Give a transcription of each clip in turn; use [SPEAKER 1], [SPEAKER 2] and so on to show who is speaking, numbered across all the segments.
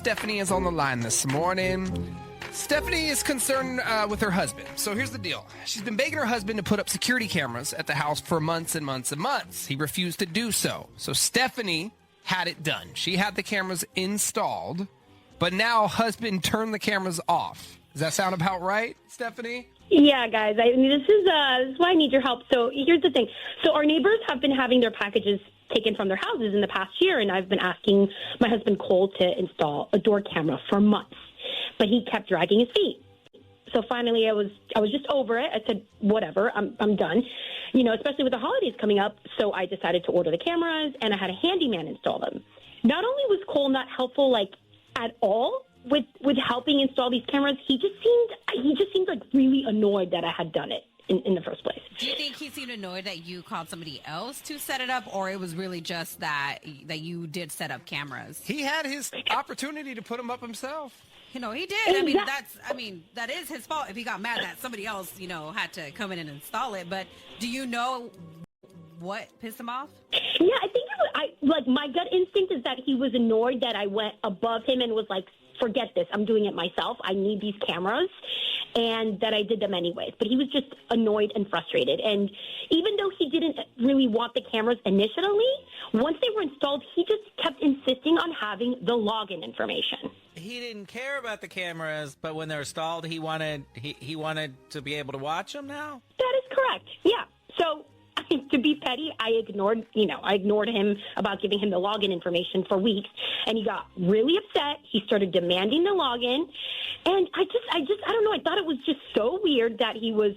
[SPEAKER 1] Stephanie is on the line this morning. Stephanie is concerned with her husband. So here's the deal. She's been begging her husband to put up security cameras at the house for months and months and months. He refused to do so. So Stephanie had it done. She had the cameras installed, but now husband turned the cameras off. Does that sound about right, Stephanie?
[SPEAKER 2] Yeah, guys. This is why I need your help. So here's the thing. So our neighbors have been having their packages taken from their houses in the past year, and I've been asking my husband Cole to install a door camera for months, but he kept dragging his feet. So finally, I was just over it. I said, whatever, I'm done. You know, especially with the holidays coming up. So I decided to order the cameras, and I had a handyman install them. Not only was Cole not helpful, like, at all with helping install these cameras, he just seemed like really annoyed that I had done it in the first place.
[SPEAKER 3] Do you think he seemed annoyed that you called somebody else to set it up, or it was really just that you did set up cameras?
[SPEAKER 1] He had his opportunity to put them up himself.
[SPEAKER 3] You know, he did. That is his fault if he got mad that somebody else, had to come in and install it. But do you know what pissed him off?
[SPEAKER 2] Yeah, I think my gut instinct is that he was annoyed that I went above him and was like, forget this, I'm doing it myself. I need these cameras, and that I did them anyways. But he was just annoyed and frustrated. And even though he didn't really want the cameras initially, once they were installed, he just kept insisting on having the login information.
[SPEAKER 4] He didn't care about the cameras, but when they're installed, he wanted to be able to watch them now?
[SPEAKER 2] That is correct, yeah. So to be petty, I ignored him about giving him the login information for weeks, and he got really upset. He started demanding the login, and I don't know. I thought it was just so weird that he was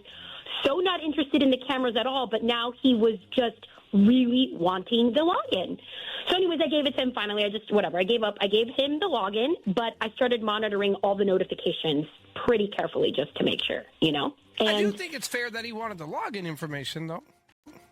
[SPEAKER 2] so not interested in the cameras at all, but now he was just really wanting the login. So anyways, I gave it to him finally. I gave up. I gave him the login, but I started monitoring all the notifications pretty carefully just to make sure, And
[SPEAKER 1] I do think it's fair that he wanted the login information, though.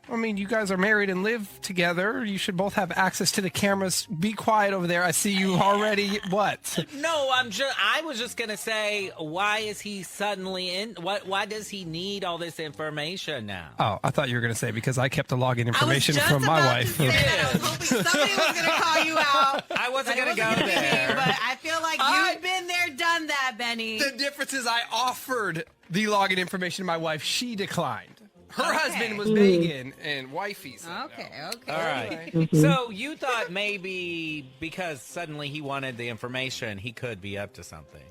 [SPEAKER 1] I mean, you guys are married and live together. You should both have access to the cameras. Be quiet over there. I see you already. What?
[SPEAKER 4] No, I was just going to say, why is he suddenly in? Why does he need all this information now?
[SPEAKER 1] Oh, I thought you were going to say because I kept the login information from my wife.
[SPEAKER 3] I was hoping somebody was going to call you out.
[SPEAKER 4] I wasn't going to go there.
[SPEAKER 3] But I feel like you've been there, done that, Benny.
[SPEAKER 1] The difference is I offered the login information to my wife. She declined. Her husband was begging, and wifey said
[SPEAKER 3] Okay.
[SPEAKER 4] All right. So you thought maybe because suddenly he wanted the information, he could be up to something.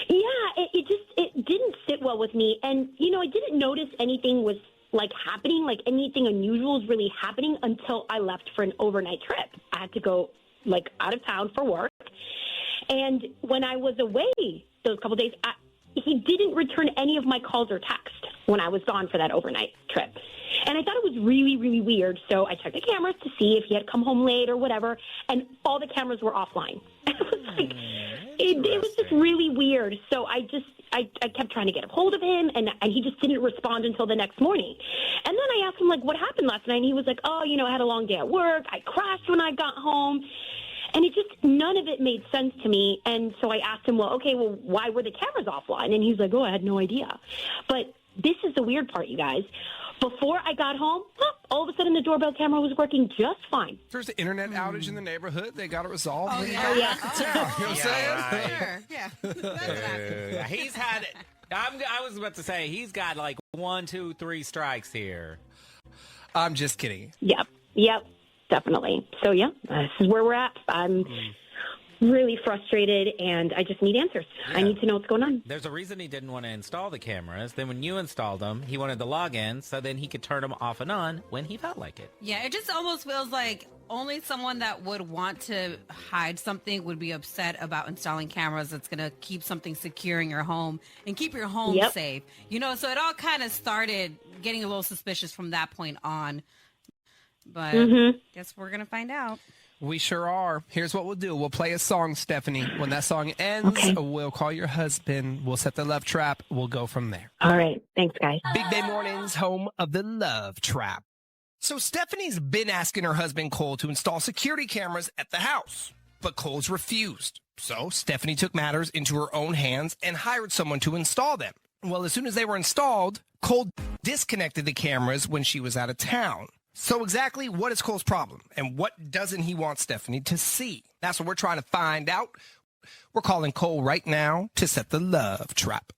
[SPEAKER 2] Yeah, it didn't sit well with me. And, I didn't notice anything was, happening, anything unusual was really happening until I left for an overnight trip. I had to go, out of town for work. And when I was away those couple days, he didn't return any of my calls or text when I was gone for that overnight trip. And I thought it was really, really weird. So I checked the cameras to see if he had come home late or whatever, and all the cameras were offline. It was it was just really weird. So I kept trying to get a hold of him, and he just didn't respond until the next morning. And then I asked him, what happened last night? And he was like, I had a long day at work. I crashed when I got home. And none of it made sense to me. And so I asked him, why were the cameras offline? And he's like, I had no idea. But this is the weird part, you guys. Before I got home, all of a sudden the doorbell camera was working just fine.
[SPEAKER 1] There's an internet outage in the neighborhood. They got it resolved.
[SPEAKER 2] Oh,
[SPEAKER 1] yeah.
[SPEAKER 2] yeah.
[SPEAKER 1] You know what I'm saying?
[SPEAKER 3] Sure. Yeah.
[SPEAKER 4] He's had, I was about to say, he's got 1, 2, 3 strikes here.
[SPEAKER 1] I'm just kidding.
[SPEAKER 2] Yep. Definitely. So, yeah, this is where we're at. I'm really frustrated, and I just need answers. Yeah. I need to know what's going on.
[SPEAKER 4] There's a reason he didn't want to install the cameras. Then when you installed them, he wanted the login, so then he could turn them off and on when he felt like it.
[SPEAKER 3] Yeah, it just almost feels like only someone that would want to hide something would be upset about installing cameras that's going to keep something secure in your home and keep your home safe. So it all kind of started getting a little suspicious from that point on. But guess we're going to find out.
[SPEAKER 1] We sure are. Here's what we'll do. We'll play a song, Stephanie. When that song ends, we'll call your husband. We'll set the love trap. We'll go from there.
[SPEAKER 2] All right. Thanks, guys.
[SPEAKER 1] Big Day Mornings, home of the love trap. So Stephanie's been asking her husband, Cole, to install security cameras at the house. But Cole's refused. So Stephanie took matters into her own hands and hired someone to install them. Well, as soon as they were installed, Cole disconnected the cameras when she was out of town. So exactly what is Cole's problem, and what doesn't he want Stephanie to see? That's what we're trying to find out. We're calling Cole right now to set the love trap.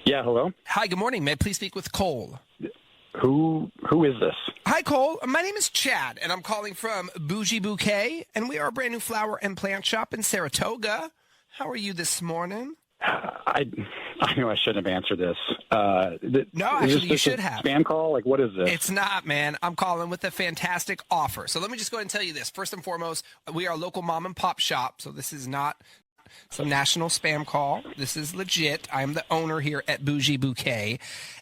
[SPEAKER 5] Yeah, hello?
[SPEAKER 1] Hi, good morning. May I please speak with Cole?
[SPEAKER 5] Who is this?
[SPEAKER 1] Hi, Cole. My name is Chad, and I'm calling from Bougie Bouquet, and we are a brand new flower and plant shop in Saratoga. How are you this morning?
[SPEAKER 5] I know I shouldn't have answered this.
[SPEAKER 1] No, actually, you should have.
[SPEAKER 5] Spam call? Like, what is this?
[SPEAKER 1] It's not, man. I'm calling with a fantastic offer. So let me just go ahead and tell you this. First and foremost, we are a local mom and pop shop, so this is not some national spam call. This is legit. I am the owner here at Bougie Bouquet,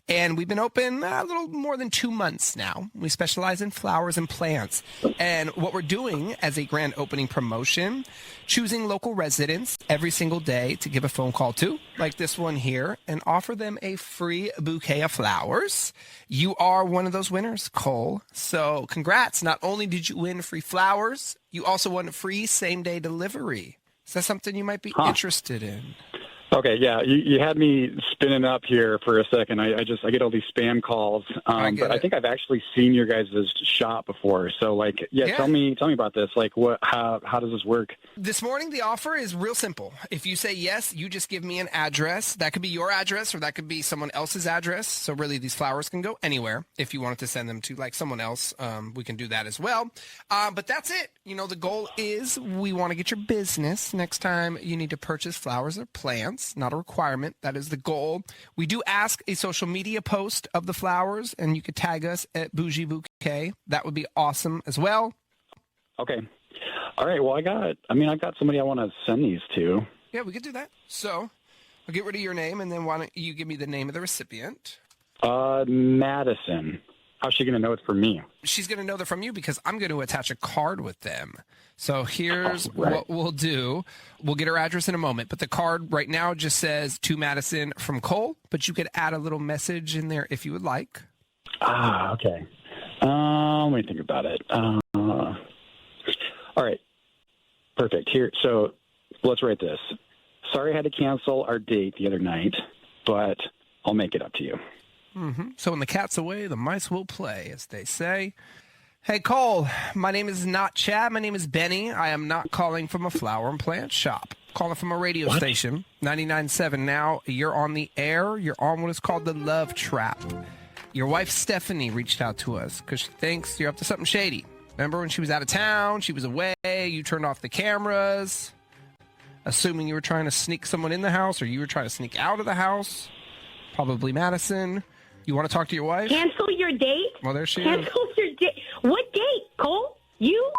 [SPEAKER 1] and we've been open a little more than 2 months now. We specialize in flowers and plants, and what we're doing as a grand opening promotion, choosing local residents every single day to give a phone call to, like this one here, and offer them a free bouquet of flowers. You are one of those winners, Cole. So congrats. Not only did you win free flowers, you also won free same-day delivery. Is that something you might be interested in?
[SPEAKER 5] Okay, yeah, you had me spinning up here for a second. I get all these spam calls, but I think I've actually seen your guys' shop before. So, like, yeah, tell me about this. Like, how does this work?
[SPEAKER 1] This morning, the offer is real simple. If you say yes, you just give me an address. That could be your address, or that could be someone else's address. So, really, these flowers can go anywhere. If you wanted to send them to, like, someone else, we can do that as well. But that's it. You know, the goal is we want to get your business. Next time you need to purchase flowers or plants. Not a requirement. That is the goal. We do ask a social media post of the flowers, and you could tag us at Bougie Bouquet. That would be awesome as well.
[SPEAKER 5] Okay. All right. Well, I've got somebody I want to send these to.
[SPEAKER 1] Yeah, we could do that. So I'll get rid of your name, and then why don't you give me the name of the recipient?
[SPEAKER 5] Madison. How's she going to know it's from me?
[SPEAKER 1] She's going to know they're from you because I'm going to attach a card with them. So here's what we'll do. We'll get her address in a moment, but the card right now just says to Madison from Cole, but you could add a little message in there if you would like.
[SPEAKER 5] Okay. Let me think about it. All right. Perfect. Here, so let's write this. Sorry I had to cancel our date the other night, but I'll make it up to you.
[SPEAKER 1] Mm-hmm. So when the cat's away, the mice will play, as they say. Hey, Cole, my name is not Chad. My name is Benny. I am not calling from a flower and plant shop. Calling from a radio station, 99.7 now. You're on the air. You're on what is called the Love Trap. Your wife, Stephanie, reached out to us because she thinks you're up to something shady. Remember when she was out of town, she was away, you turned off the cameras, assuming you were trying to sneak someone in the house or you were trying to sneak out of the house? Probably Madison. You want to talk to your wife?
[SPEAKER 2] Cancel your date?
[SPEAKER 1] Well, there she is.
[SPEAKER 2] Cancel your date? What date, Cole? You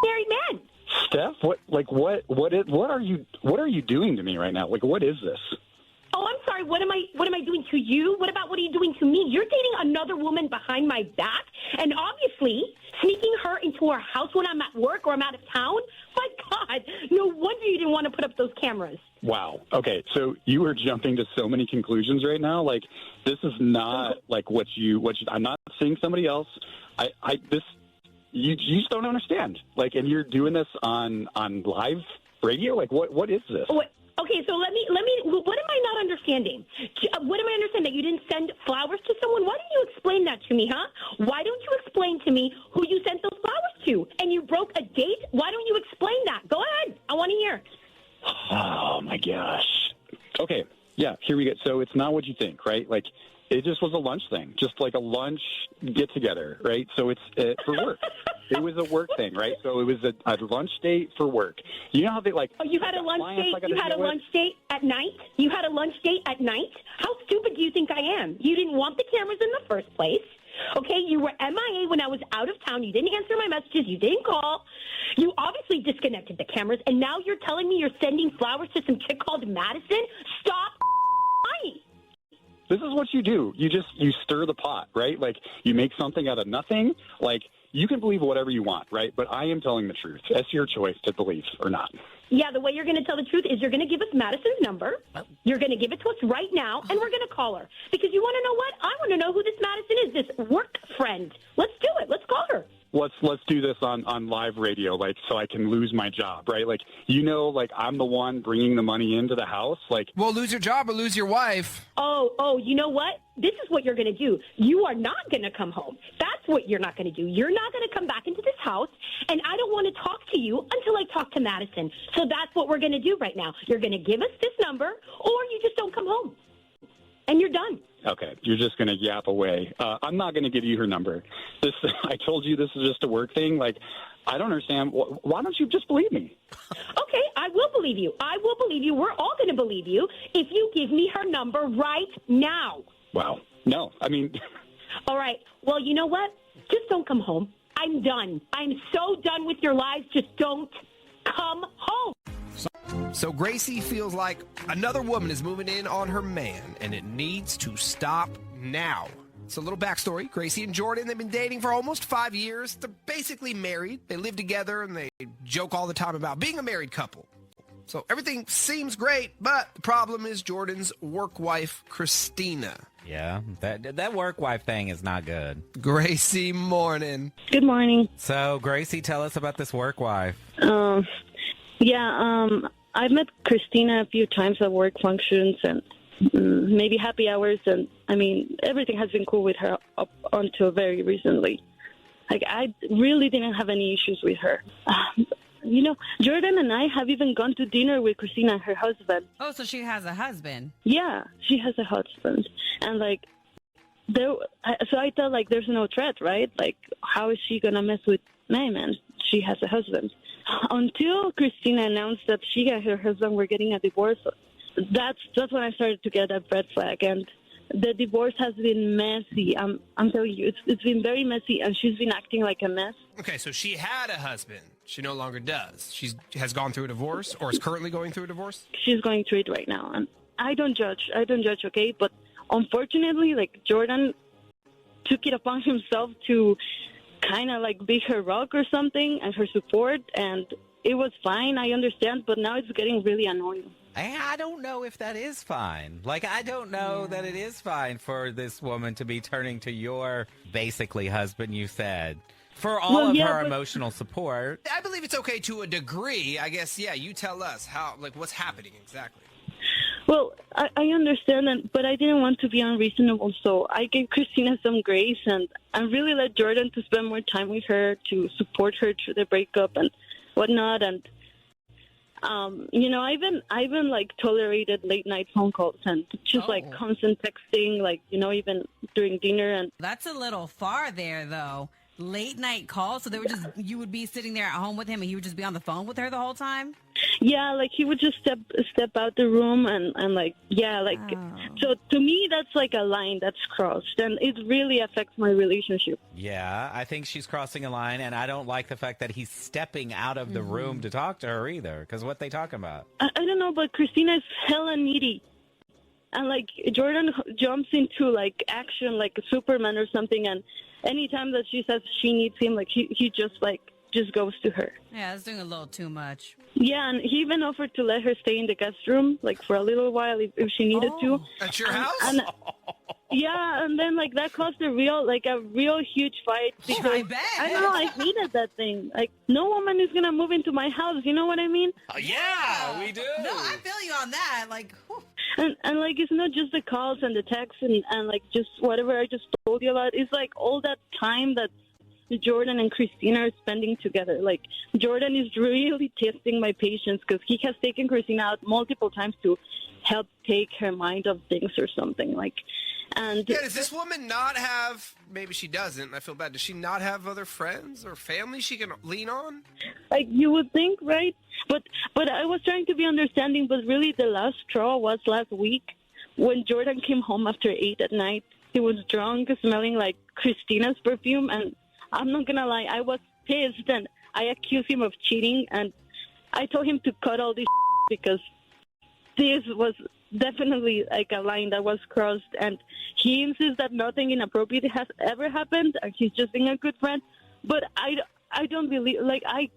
[SPEAKER 2] married man.
[SPEAKER 5] Steph, what are you doing to me right now? Like, what is this?
[SPEAKER 2] Oh, I'm sorry. What am I doing to you? What are you doing to me? You're dating another woman behind my back, and obviously sneaking her into our house when I'm at work or I'm out of town. My God, no wonder you didn't want to put up those cameras.
[SPEAKER 5] Wow. Okay, so you are jumping to so many conclusions right now. Like, this is not like what you. I'm not seeing somebody else. You just don't understand. Like, and you're doing this on live radio. Like, what is this?
[SPEAKER 2] Okay, so let me. What am I not understanding? What am I understanding? That you didn't send flowers to someone? Why don't you explain that to me, huh? Why don't you explain to me who you sent those flowers to? And you broke a date? Why don't you explain that? Go ahead. I want to hear.
[SPEAKER 5] Oh my gosh. Okay. Yeah. Here we go. So it's not what you think, right? Like, it just was a lunch thing, just like a lunch get together, right? So it's for work. It was a work thing, right? So it was a lunch date for work. You know how they like?
[SPEAKER 2] Oh, you had a lunch date. You had a lunch date at night. You had a lunch date at night. How stupid do you think I am? You didn't want the cameras in the first place. Okay, you were MIA when I was out of town. You didn't answer my messages. You didn't call. You obviously disconnected the cameras, and now you're telling me you're sending flowers to some chick called Madison? Stop lying.
[SPEAKER 5] This is what you do. You stir the pot, right? Like, you make something out of nothing. Like, you can believe whatever you want, right? But I am telling the truth. That's your choice to believe or not.
[SPEAKER 2] Yeah, the way you're going to tell the truth is you're going to give us Madison's number. You're going to give it to us right now, and we're going to call her. Because you want to know what? I want to know who this Madison is, this work friend. Let's do it. Let's call her.
[SPEAKER 5] let's do this on live radio, like, so I can lose my job, right? Like, like I'm the one bringing the money into the house. Like,
[SPEAKER 1] Well, lose your job or lose your wife.
[SPEAKER 2] Oh, you know what? This is what you're going to do. You are not going to come home. That's what you're not going to do. You're not going to come back into this house, and I don't want to talk to you until I talk to Madison. So that's what we're going to do right now. You're going to give us this number, or you just don't come home, and you're done.
[SPEAKER 5] okay, you're just going to yap away. I'm not going to give you her number. I told you this is just a work thing. Like, I don't understand. Why don't you just believe me?
[SPEAKER 2] Okay, I will believe you. I will believe you. We're all going to believe you if you give me her number right now.
[SPEAKER 5] Wow. No, I mean,
[SPEAKER 2] All right. Well, you know what? Just don't come home. I'm done. I'm so done with your lies. Just don't come home.
[SPEAKER 1] So Gracie feels like another woman is moving in on her man, and it needs to stop now. So a little backstory. Gracie and Jordan, they've been dating for almost 5 years. They're basically married. They live together, and they joke all the time about being a married couple. So everything seems great, but the problem is Jordan's work wife, Christina.
[SPEAKER 4] Yeah, that work wife thing is not good.
[SPEAKER 1] Gracie, morning.
[SPEAKER 6] Good morning.
[SPEAKER 4] So, Gracie, tell us about this work wife.
[SPEAKER 6] I've met Christina a few times at work functions and maybe happy hours, and I mean, everything has been cool with her up until very recently. Like, I really didn't have any issues with her. Jordan and I have even gone to dinner with Christina and her husband.
[SPEAKER 3] Oh, so she has a husband.
[SPEAKER 6] Yeah, she has a husband. And, so I thought, there's no threat, right? Like, how is she going to mess with my man? She has a husband. Until Christina announced that she and her husband were getting a divorce, that's when I started to get a red flag. And the divorce has been messy. I'm telling you, it's been very messy, and she's been acting like a mess.
[SPEAKER 1] Okay, so she had a husband. She no longer does. She has gone through a divorce, or is currently going through a divorce?
[SPEAKER 6] She's going through it right now. And I don't judge, okay? But unfortunately, Jordan took it upon himself to kind of be her rock or something and her support, and it was fine, I understand, but now it's getting really annoying.
[SPEAKER 4] I don't know if that is fine. I don't know that it is fine for this woman to be turning to your basically husband, you said, for all of her emotional support.
[SPEAKER 1] I believe it's okay to a degree. I guess, yeah, you tell us how, what's happening exactly.
[SPEAKER 6] Well, I understand that, but I didn't want to be unreasonable, so I gave Christina some grace, and I really let Jordan to spend more time with her, to support her through the breakup and whatnot, and I've been tolerated late night phone calls and just constant texting, even during dinner. And
[SPEAKER 3] That's a little far there, though. Late night calls, so you would be sitting there at home with him, and he would just be on the phone with her the whole time.
[SPEAKER 6] Yeah, he would just step out the room and So to me, that's a line that's crossed, and it really affects my relationship.
[SPEAKER 4] Yeah, I think she's crossing a line, and I don't like the fact that he's stepping out of the room to talk to her either, because what they talking about?
[SPEAKER 6] I don't know, but Christina is hella needy. And Jordan jumps into action like a Superman or something, and anytime that she says she needs him, he just goes to her.
[SPEAKER 3] Yeah, it's doing a little too much.
[SPEAKER 6] Yeah, and he even offered to let her stay in the guest room for a little while if she needed to.
[SPEAKER 1] At your house?
[SPEAKER 6] Yeah, and then that caused a real huge fight because
[SPEAKER 3] I bet.
[SPEAKER 6] I don't know, I hated that thing. No woman is gonna move into my house. You know what I mean?
[SPEAKER 4] Yeah, we do.
[SPEAKER 3] No, I feel you on that. Whew.
[SPEAKER 6] And it's not just the calls and the texts and just whatever I just told you about. It's all that time that Jordan and Christina are spending together. Jordan is really testing my patience because he has taken Christina out multiple times to help take her mind off things or something. And
[SPEAKER 1] yeah, does this woman not have, maybe she doesn't, I feel bad, does she not have other friends or family she can lean on?
[SPEAKER 6] You would think, right? But I was trying to be understanding, but really the last straw was last week when Jordan came home after 8 at night. He was drunk, smelling like Christina's perfume, and I'm not gonna lie, I was pissed, and I accused him of cheating, and I told him to cut all this because this was definitely a line that was crossed, and he insists that nothing inappropriate has ever happened, and he's just being a good friend. But I don't believe, I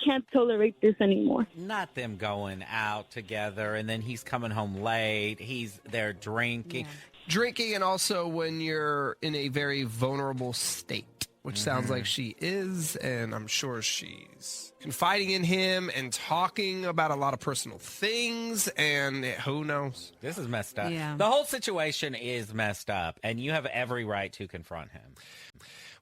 [SPEAKER 6] can't tolerate this anymore.
[SPEAKER 4] Not them going out together, and then he's coming home late. They're drinking.
[SPEAKER 1] Yeah. Drinking, and also when you're in a very vulnerable state. which sounds like she is, and I'm sure she's confiding in him and talking about a lot of personal things, and who knows?
[SPEAKER 4] This is messed up.
[SPEAKER 3] Yeah.
[SPEAKER 4] The whole situation is messed up, and you have every right to confront him.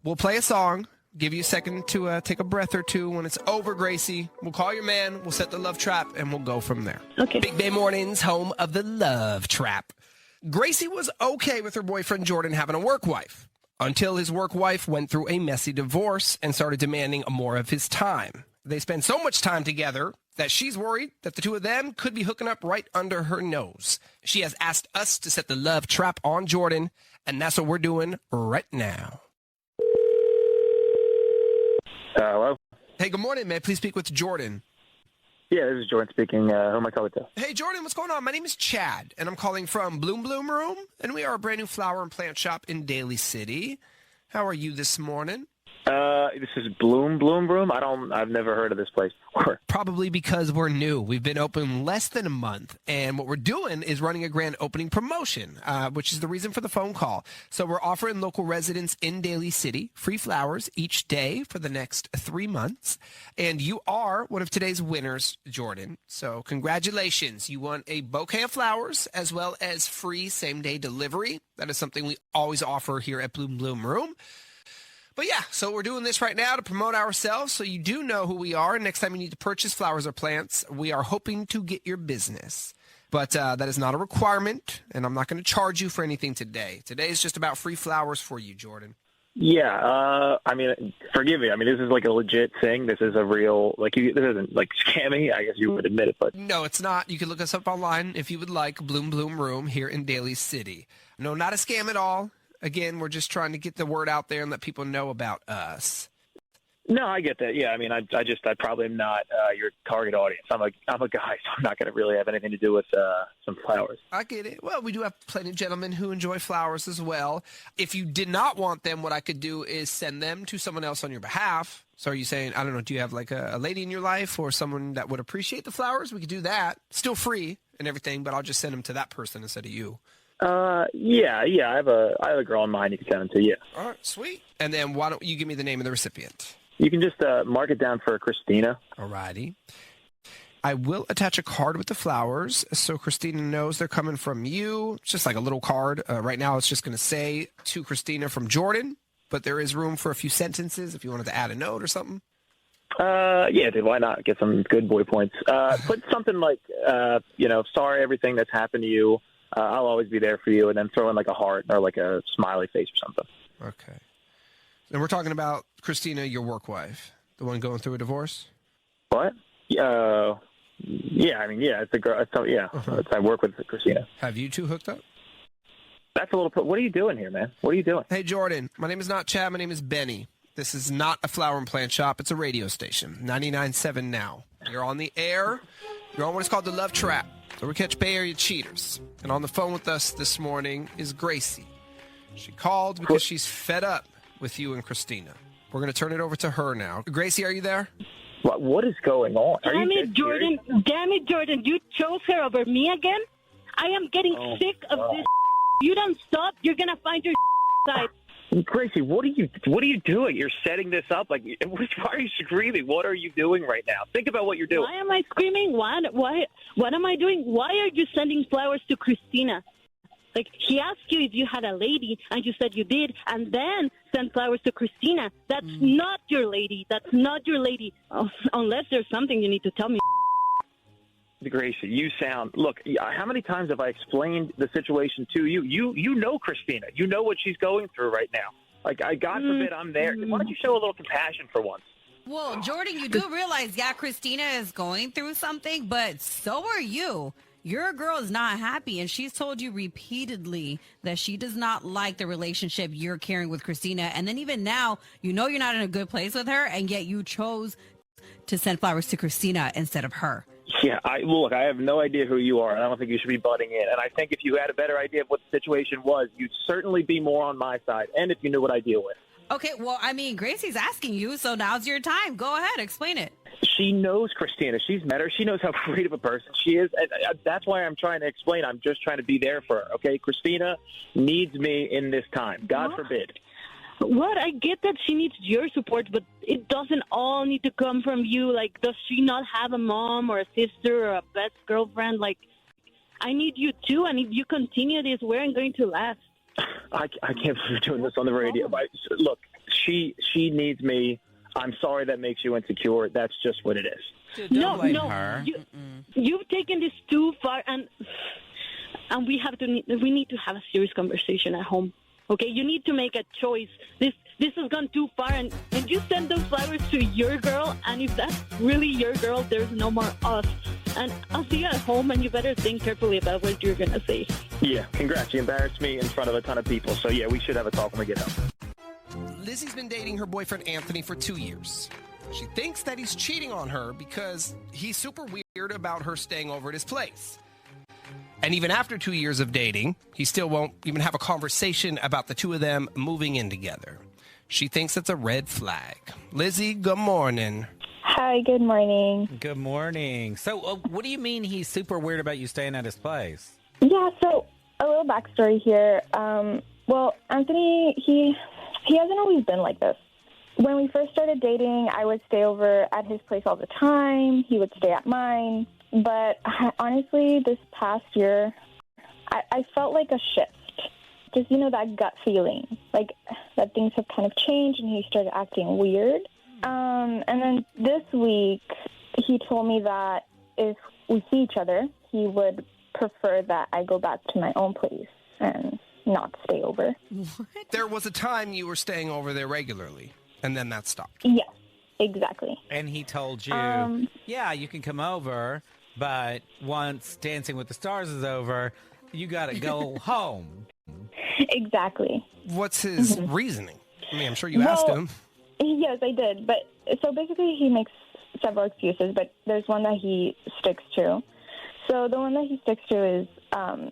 [SPEAKER 1] We'll play a song, give you a second to take a breath or two. When it's over, Gracie, we'll call your man, we'll set the love trap, and we'll go from there.
[SPEAKER 2] Okay.
[SPEAKER 1] Big Bay Mornings, home of the love trap. Gracie was okay with her boyfriend Jordan having a work wife until his work wife went through a messy divorce and started demanding more of his time. They spend so much time together that she's worried that the two of them could be hooking up right under her nose. She has asked us to set the love trap on Jordan, and that's what we're doing right now.
[SPEAKER 7] Hello?
[SPEAKER 1] Hey, good morning. May I please speak with Jordan?
[SPEAKER 7] Yeah, this is Jordan speaking. Who am I calling to?
[SPEAKER 1] Hey, Jordan, what's going on? My name is Chad, and I'm calling from Bloom Room, and we are a brand new flower and plant shop in Daly City. How are you this morning?
[SPEAKER 7] This is Bloom Room. I've never heard of this place before.
[SPEAKER 1] Probably because we're new. We've been open less than a month, and what we're doing is running a grand opening promotion, which is the reason for the phone call. So we're offering local residents in Daly City free flowers each day for the next 3 months, and you are one of today's winners, Jordan. So congratulations. You won a bouquet of flowers as well as free same-day delivery. That is something we always offer here at Bloom Room. But yeah, so we're doing this right now to promote ourselves so you do know who we are. And next time you need to purchase flowers or plants, we are hoping to get your business. But that is not a requirement, and I'm not going to charge you for anything today. Today is just about free flowers for you, Jordan.
[SPEAKER 7] Yeah, forgive me. This is like a legit thing. This is a real, this isn't like scammy. I guess you would admit it, but.
[SPEAKER 1] No, it's not. You can look us up online if you would like. Bloom Room here in Daly City. No, not a scam at all. Again, we're just trying to get the word out there and let people know about us.
[SPEAKER 7] No, I get that. Yeah, I probably am not your target audience. I'm a guy, so I'm not going to really have anything to do with some flowers.
[SPEAKER 1] I get it. Well, we do have plenty of gentlemen who enjoy flowers as well. If you did not want them, what I could do is send them to someone else on your behalf. So are you saying, I don't know, do you have like a lady in your life or someone that would appreciate the flowers? We could do that. Still free and everything, but I'll just send them to that person instead of you.
[SPEAKER 7] Yeah. I have a girl in mind you can send them to. Yeah.
[SPEAKER 1] All right, sweet. And then why don't you give me the name of the recipient?
[SPEAKER 7] You can just mark it down for Christina.
[SPEAKER 1] All righty. I will attach a card with the flowers so Christina knows they're coming from you. It's just like a little card. Right now it's just going to say to Christina from Jordan, but there is room for a few sentences if you wanted to add a note or something.
[SPEAKER 7] Yeah, dude, why not get some good boy points? Put something like, sorry everything that's happened to you. I'll always be there for you, and then throw in like a heart or like a smiley face or something.
[SPEAKER 1] Okay. And we're talking about Christina, your work wife, the one going through a divorce?
[SPEAKER 7] What? Yeah, it's a girl. I work with Christina.
[SPEAKER 1] Have you two hooked up?
[SPEAKER 7] That's a little. What are you doing here, man? What are you doing?
[SPEAKER 1] Hey, Jordan, my name is not Chad. My name is Benny. This is not a flower and plant shop. It's a radio station, 99.7 now. You're on the air. You're on what is called the Love Trap. So we catch Bay Area cheaters. And on the phone with us this morning is Gracie. She called because she's fed up with you and Christina. We're going to turn it over to her now. Gracie, are you there?
[SPEAKER 7] What is going on?
[SPEAKER 6] Damn it, Jordan. You chose her over me again? I am getting sick of this. You don't stop, you're going to find your side.
[SPEAKER 7] Gracie, what are you doing? You're setting this up? Why are you screaming? What are you doing right now? Think about what you're doing.
[SPEAKER 6] Why am I screaming? What am I doing? Why are you sending flowers to Christina? He asked you if you had a lady, and you said you did, and then send flowers to Christina. That's not your lady. That's not your lady. Oh, unless there's something you need to tell me.
[SPEAKER 7] Gracie, you sound... Look, how many times have I explained the situation to you? You know Christina. You know what she's going through right now. God forbid I'm there. Why don't you show a little compassion for once?
[SPEAKER 3] Well, Jordan, you do realize, Christina is going through something, but so are you. Your girl is not happy, and she's told you repeatedly that she does not like the relationship you're carrying with Christina. And then even now, you know you're not in a good place with her, and yet you chose to send flowers to Christina instead of her.
[SPEAKER 7] Yeah, I have no idea who you are, and I don't think you should be butting in. And I think if you had a better idea of what the situation was, you'd certainly be more on my side, and if you knew what I deal with.
[SPEAKER 3] Okay, well, Gracie's asking you, so now's your time. Go ahead, explain it.
[SPEAKER 7] She knows Christina. She's met her. She knows how great of a person she is. And that's why I'm trying to explain. I'm just trying to be there for her, okay? Christina needs me in this time. God forbid.
[SPEAKER 6] What? I get that she needs your support, but it doesn't all need to come from you. Like, does she not have a mom or a sister or a best girlfriend? Like, I need you too, and if you continue this, we aren't going to last.
[SPEAKER 7] I can't believe you're doing this on the radio. But look, she needs me. I'm sorry that makes you insecure. That's just what it is.
[SPEAKER 4] Dude, don't blame
[SPEAKER 6] no,
[SPEAKER 4] her.
[SPEAKER 6] You've taken this too far, and we need to have a serious conversation at home. Okay, you need to make a choice. This has gone too far, and you send those flowers to your girl, and if that's really your girl, there's no more us. And I'll see you at home, and you better think carefully about what you're gonna say.
[SPEAKER 7] Yeah, congrats. You embarrassed me in front of a ton of people. So yeah, we should have a talk when we get home.
[SPEAKER 1] Lizzie's been dating her boyfriend Anthony for 2 years. She thinks that he's cheating on her because he's super weird about her staying over at his place. And even after 2 years of dating, he still won't even have a conversation about the two of them moving in together. She thinks it's a red flag. Lizzie, good morning.
[SPEAKER 8] Hi, good morning.
[SPEAKER 4] Good morning. So, what do you mean he's super weird about you staying at his place?
[SPEAKER 8] Yeah, so a little backstory here. Well, Anthony, he hasn't always been like this. When we first started dating, I would stay over at his place all the time. He would stay at mine. But honestly, this past year, I felt like a shift. Just, that gut feeling. Like that things have kind of changed and he started acting weird. And then this week, he told me that if we see each other, he would prefer that I go back to my own place and not stay over.
[SPEAKER 3] What?
[SPEAKER 1] There was a time you were staying over there regularly, and then that stopped.
[SPEAKER 8] Yes, exactly.
[SPEAKER 4] And he told you, yeah, you can come over, but once Dancing with the Stars is over, you got to go home.
[SPEAKER 8] Exactly.
[SPEAKER 1] What's his reasoning? I mean, I'm sure you asked him.
[SPEAKER 8] Yes, I did. But so basically he makes several excuses, but there's one that he sticks to. So the one that he sticks to is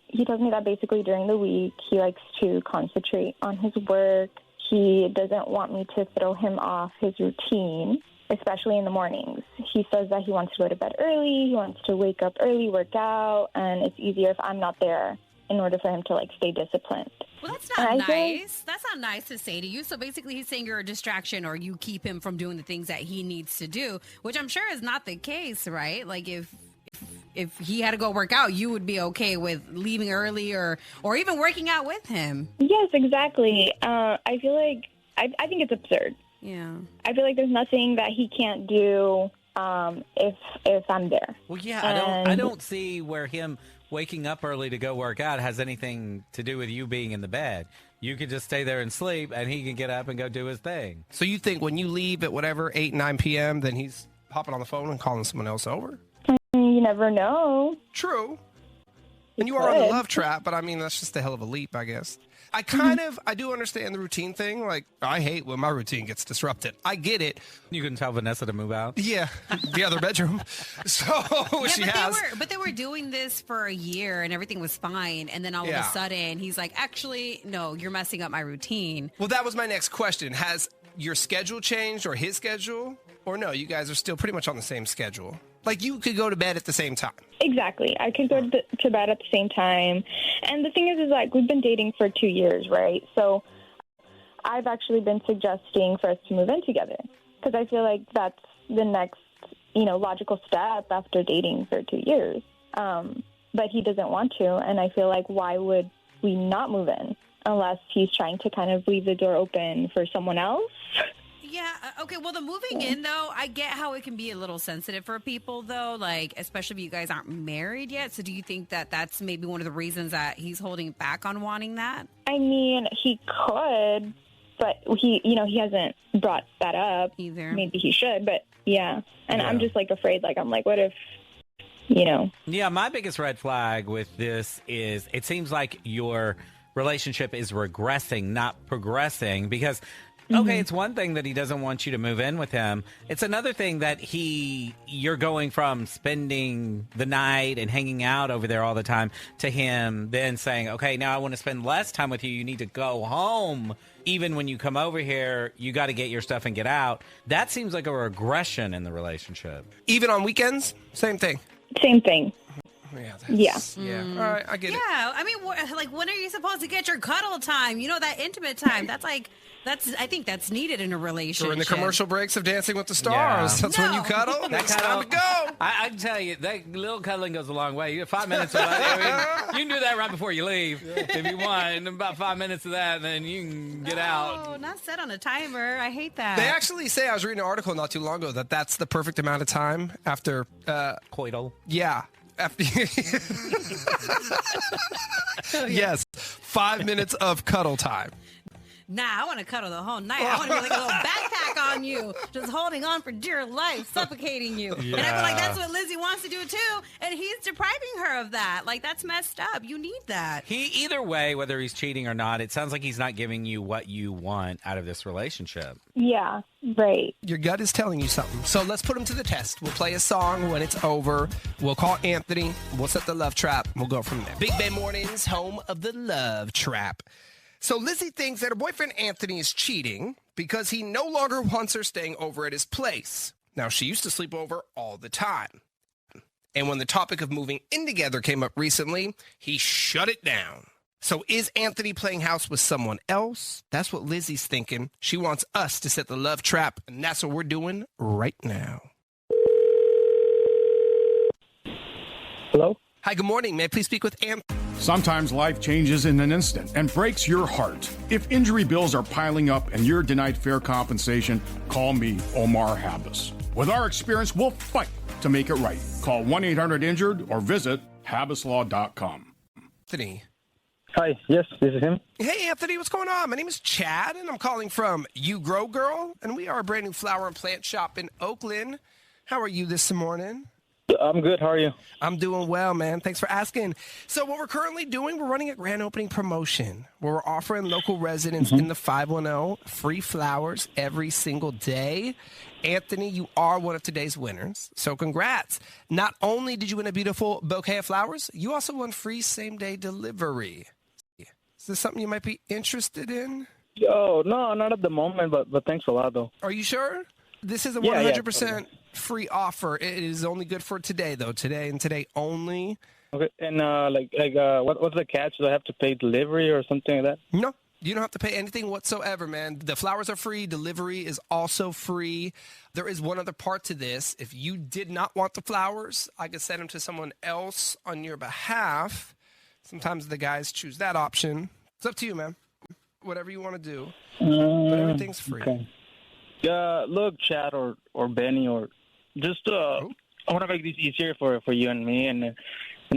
[SPEAKER 8] he tells me that basically during the week he likes to concentrate on his work. He doesn't want me to throw him off his routine, especially in the mornings. He says that he wants to go to bed early, he wants to wake up early, work out, and it's easier if I'm not there in order for him to, stay disciplined.
[SPEAKER 3] Well, that's not nice. That's not nice to say to you. So basically he's saying you're a distraction or you keep him from doing the things that he needs to do, which I'm sure is not the case, right? Like if he had to go work out, you would be okay with leaving early or even working out with him.
[SPEAKER 8] Yes, exactly. I feel like I think it's absurd.
[SPEAKER 3] Yeah.
[SPEAKER 8] I feel like there's nothing that he can't do if I'm there.
[SPEAKER 4] Well, yeah, I don't see where him waking up early to go work out has anything to do with you being in the bed. You could just stay there and sleep, and he can get up and go do his thing.
[SPEAKER 1] So you think when you leave at whatever, 8, 9 p.m., then he's hopping on the phone and calling someone else over?
[SPEAKER 8] You never know.
[SPEAKER 1] True. And you are on the love trap, but I mean, that's just a hell of a leap, I guess. I do understand the routine thing. Like, I hate when my routine gets disrupted. I get it.
[SPEAKER 4] You can tell Vanessa to move out.
[SPEAKER 1] Yeah, the other bedroom. So she has.
[SPEAKER 3] But they were doing this for a year and everything was fine. And then all of a sudden he's like, actually, no, you're messing up my routine.
[SPEAKER 1] Well, that was my next question. Has your schedule changed or his schedule? Or no, you guys are still pretty much on the same schedule? Like, you could go to bed at the same time.
[SPEAKER 8] Exactly. I could go to bed at the same time. And the thing is we've been dating for 2 years, right? So I've actually been suggesting for us to move in together because I feel like that's the next, logical step after dating for 2 years. But he doesn't want to. And I feel like why would we not move in unless he's trying to kind of leave the door open for someone else?
[SPEAKER 3] Yeah. Okay. Well, the moving in, though, I get how it can be a little sensitive for people, though, especially if you guys aren't married yet. So do you think that that's maybe one of the reasons that he's holding back on wanting that?
[SPEAKER 8] I mean, he could, but he hasn't brought that up
[SPEAKER 3] either.
[SPEAKER 8] Maybe he should, but yeah. And I'm just afraid, I'm like, what if,
[SPEAKER 4] Yeah, my biggest red flag with this is it seems like your relationship is regressing, not progressing, because okay, it's one thing that he doesn't want you to move in with him. It's another thing that you're going from spending the night and hanging out over there all the time to him then saying, okay, now I want to spend less time with you. You need to go home. Even when you come over here, you got to get your stuff and get out. That seems like a regression in the relationship.
[SPEAKER 1] Even on weekends? Same thing.
[SPEAKER 8] Same thing.
[SPEAKER 1] Yeah. All right, I get it.
[SPEAKER 3] Yeah. I mean, when are you supposed to get your cuddle time? That intimate time. That's I think that's needed in a relationship.
[SPEAKER 1] During the commercial breaks of Dancing with the Stars. That's when you cuddle. It's time to go.
[SPEAKER 4] I can tell you, that little cuddling goes a long way. You have 5 minutes of that. You can do that right before you leave if you want. And about 5 minutes of that, and then you can get out.
[SPEAKER 3] Oh, not set on a timer. I hate that.
[SPEAKER 1] They actually say, I was reading an article not too long ago, that that's the perfect amount of time after...
[SPEAKER 4] Coital.
[SPEAKER 1] Yeah. After Yes. 5 minutes of cuddle time.
[SPEAKER 3] Nah, I want to cuddle the whole night. I want to be like a little backpack on you, just holding on for dear life, suffocating you. Yeah. And I feel like that's what Lizzie wants to do too, and he's depriving her of that. Like, that's messed up. You need that.
[SPEAKER 4] Either way, whether he's cheating or not, it sounds like he's not giving you what you want out of this relationship.
[SPEAKER 8] Yeah, right.
[SPEAKER 1] Your gut is telling you something. So let's put him to the test. We'll play a song. When it's over, we'll call Anthony. We'll set the love trap. We'll go from there. Big Bay Mornings, home of the love trap. So Lizzie thinks that her boyfriend Anthony is cheating because he no longer wants her staying over at his place. Now, she used to sleep over all the time. And when the topic of moving in together came up recently, he shut it down. So is Anthony playing house with someone else? That's what Lizzie's thinking. She wants us to set the love trap, and that's what we're doing right now.
[SPEAKER 5] Hello?
[SPEAKER 1] Hi, good morning. May I please speak with Anthony?
[SPEAKER 9] Sometimes life changes in an instant and breaks your heart. If injury bills are piling up and you're denied fair compensation, call me, Omar Habas. With our experience, we'll fight to make it right. Call 1-800-INJURED or visit habaslaw.com.
[SPEAKER 1] Anthony.
[SPEAKER 7] Hi, yes, this is him.
[SPEAKER 1] Hey, Anthony, what's going on? My name is Chad, and I'm calling from You Grow Girl, and we are a brand new flower and plant shop in Oakland. How are you this morning?
[SPEAKER 7] I'm good. How are you?
[SPEAKER 1] I'm doing well, man. Thanks for asking. So what we're currently doing, we're running a grand opening promotion where we're offering local residents in the 510 free flowers every single day. Anthony, you are one of today's winners, so congrats. Not only did you win a beautiful bouquet of flowers, you also won free same-day delivery. Is this something you might be interested in?
[SPEAKER 7] Oh, no, not at the moment, but thanks a lot, though.
[SPEAKER 1] Are you sure? This is a 100% free offer. It is only good for today, though. Today and today only.
[SPEAKER 7] Okay, and what's the catch? Do I have to pay delivery or something like that?
[SPEAKER 1] No, you don't have to pay anything whatsoever, man. The flowers are free. Delivery is also free. There is one other part to this. If you did not want the flowers, I could send them to someone else on your behalf. Sometimes the guys choose that option. It's up to you, man. Whatever you want to do. But everything's free.
[SPEAKER 7] Okay. Look, Chad or Benny, or just I want to make this easier for you and me, and then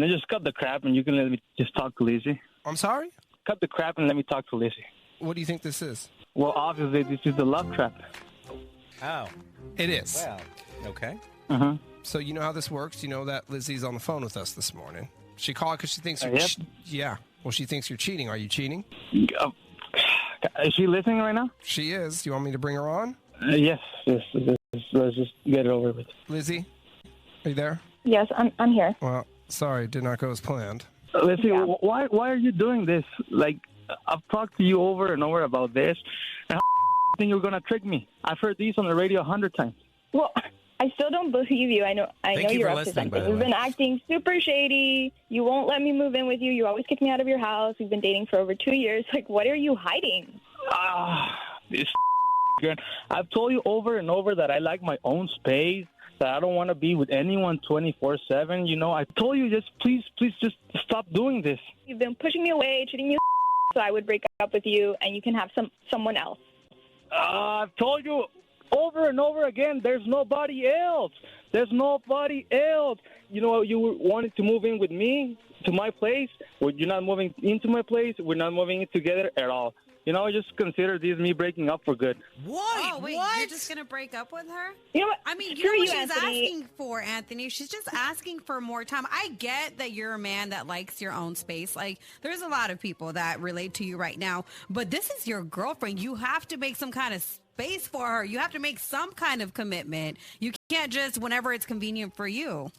[SPEAKER 7] just cut the crap, and you can let me just talk to Lizzie.
[SPEAKER 1] I'm sorry?
[SPEAKER 7] Cut the crap and let me talk to Lizzie.
[SPEAKER 1] What do you think this is?
[SPEAKER 7] Well, obviously, this is the love trap.
[SPEAKER 4] Oh.
[SPEAKER 1] It is.
[SPEAKER 4] Well, okay.
[SPEAKER 1] So you know how this works? You know that Lizzie's on the phone with us this morning. She called because she thinks you're
[SPEAKER 7] Yep.
[SPEAKER 1] yeah. Well, she thinks you're cheating. Are you cheating?
[SPEAKER 7] Is she listening right now?
[SPEAKER 1] She is. Do you want me to bring her on?
[SPEAKER 7] Yes. Let's just get it over with.
[SPEAKER 1] Lizzie, are you there?
[SPEAKER 8] Yes, I'm here.
[SPEAKER 1] Well, sorry, did not go as planned.
[SPEAKER 7] Lizzie, why are you doing this? Like, I've talked to you over and over about this, and I think you're gonna trick me. I've heard these on the radio 100 times.
[SPEAKER 8] Well, I still don't believe you. I know
[SPEAKER 4] Thank you
[SPEAKER 8] you're
[SPEAKER 4] for
[SPEAKER 8] up to
[SPEAKER 4] listening, by
[SPEAKER 8] something.
[SPEAKER 4] the
[SPEAKER 8] You've
[SPEAKER 4] way.
[SPEAKER 8] been acting super shady. You won't let me move in with you. You always kick me out of your house. We've been dating for over 2 years. Like, what are you hiding?
[SPEAKER 7] This girl. I've told you over and over that I like my own space, that I don't want to be with anyone 24/7. You know, I told you just please just stop doing this.
[SPEAKER 8] You've been pushing me away, treating me so I would break up with you, and you can have someone else.
[SPEAKER 7] I've told you over and over again, there's nobody else. There's nobody else. You know, you wanted to move in with me to my place. Well, you're not moving into my place. We're not moving in together at all. You know, just consider this me breaking up for good.
[SPEAKER 3] What? Oh, wait, you're just going to break up with her?
[SPEAKER 8] You know what?
[SPEAKER 3] I mean, you
[SPEAKER 8] Screw
[SPEAKER 3] know what
[SPEAKER 8] you,
[SPEAKER 3] she's
[SPEAKER 8] Anthony.
[SPEAKER 3] asking for, Anthony? She's just asking for more time. I get that you're a man that likes your own space. Like, there's a lot of people that relate to you right now. But this is your girlfriend. You have to make some kind of space for her. You have to make some kind of commitment. You can't just whenever it's convenient for you.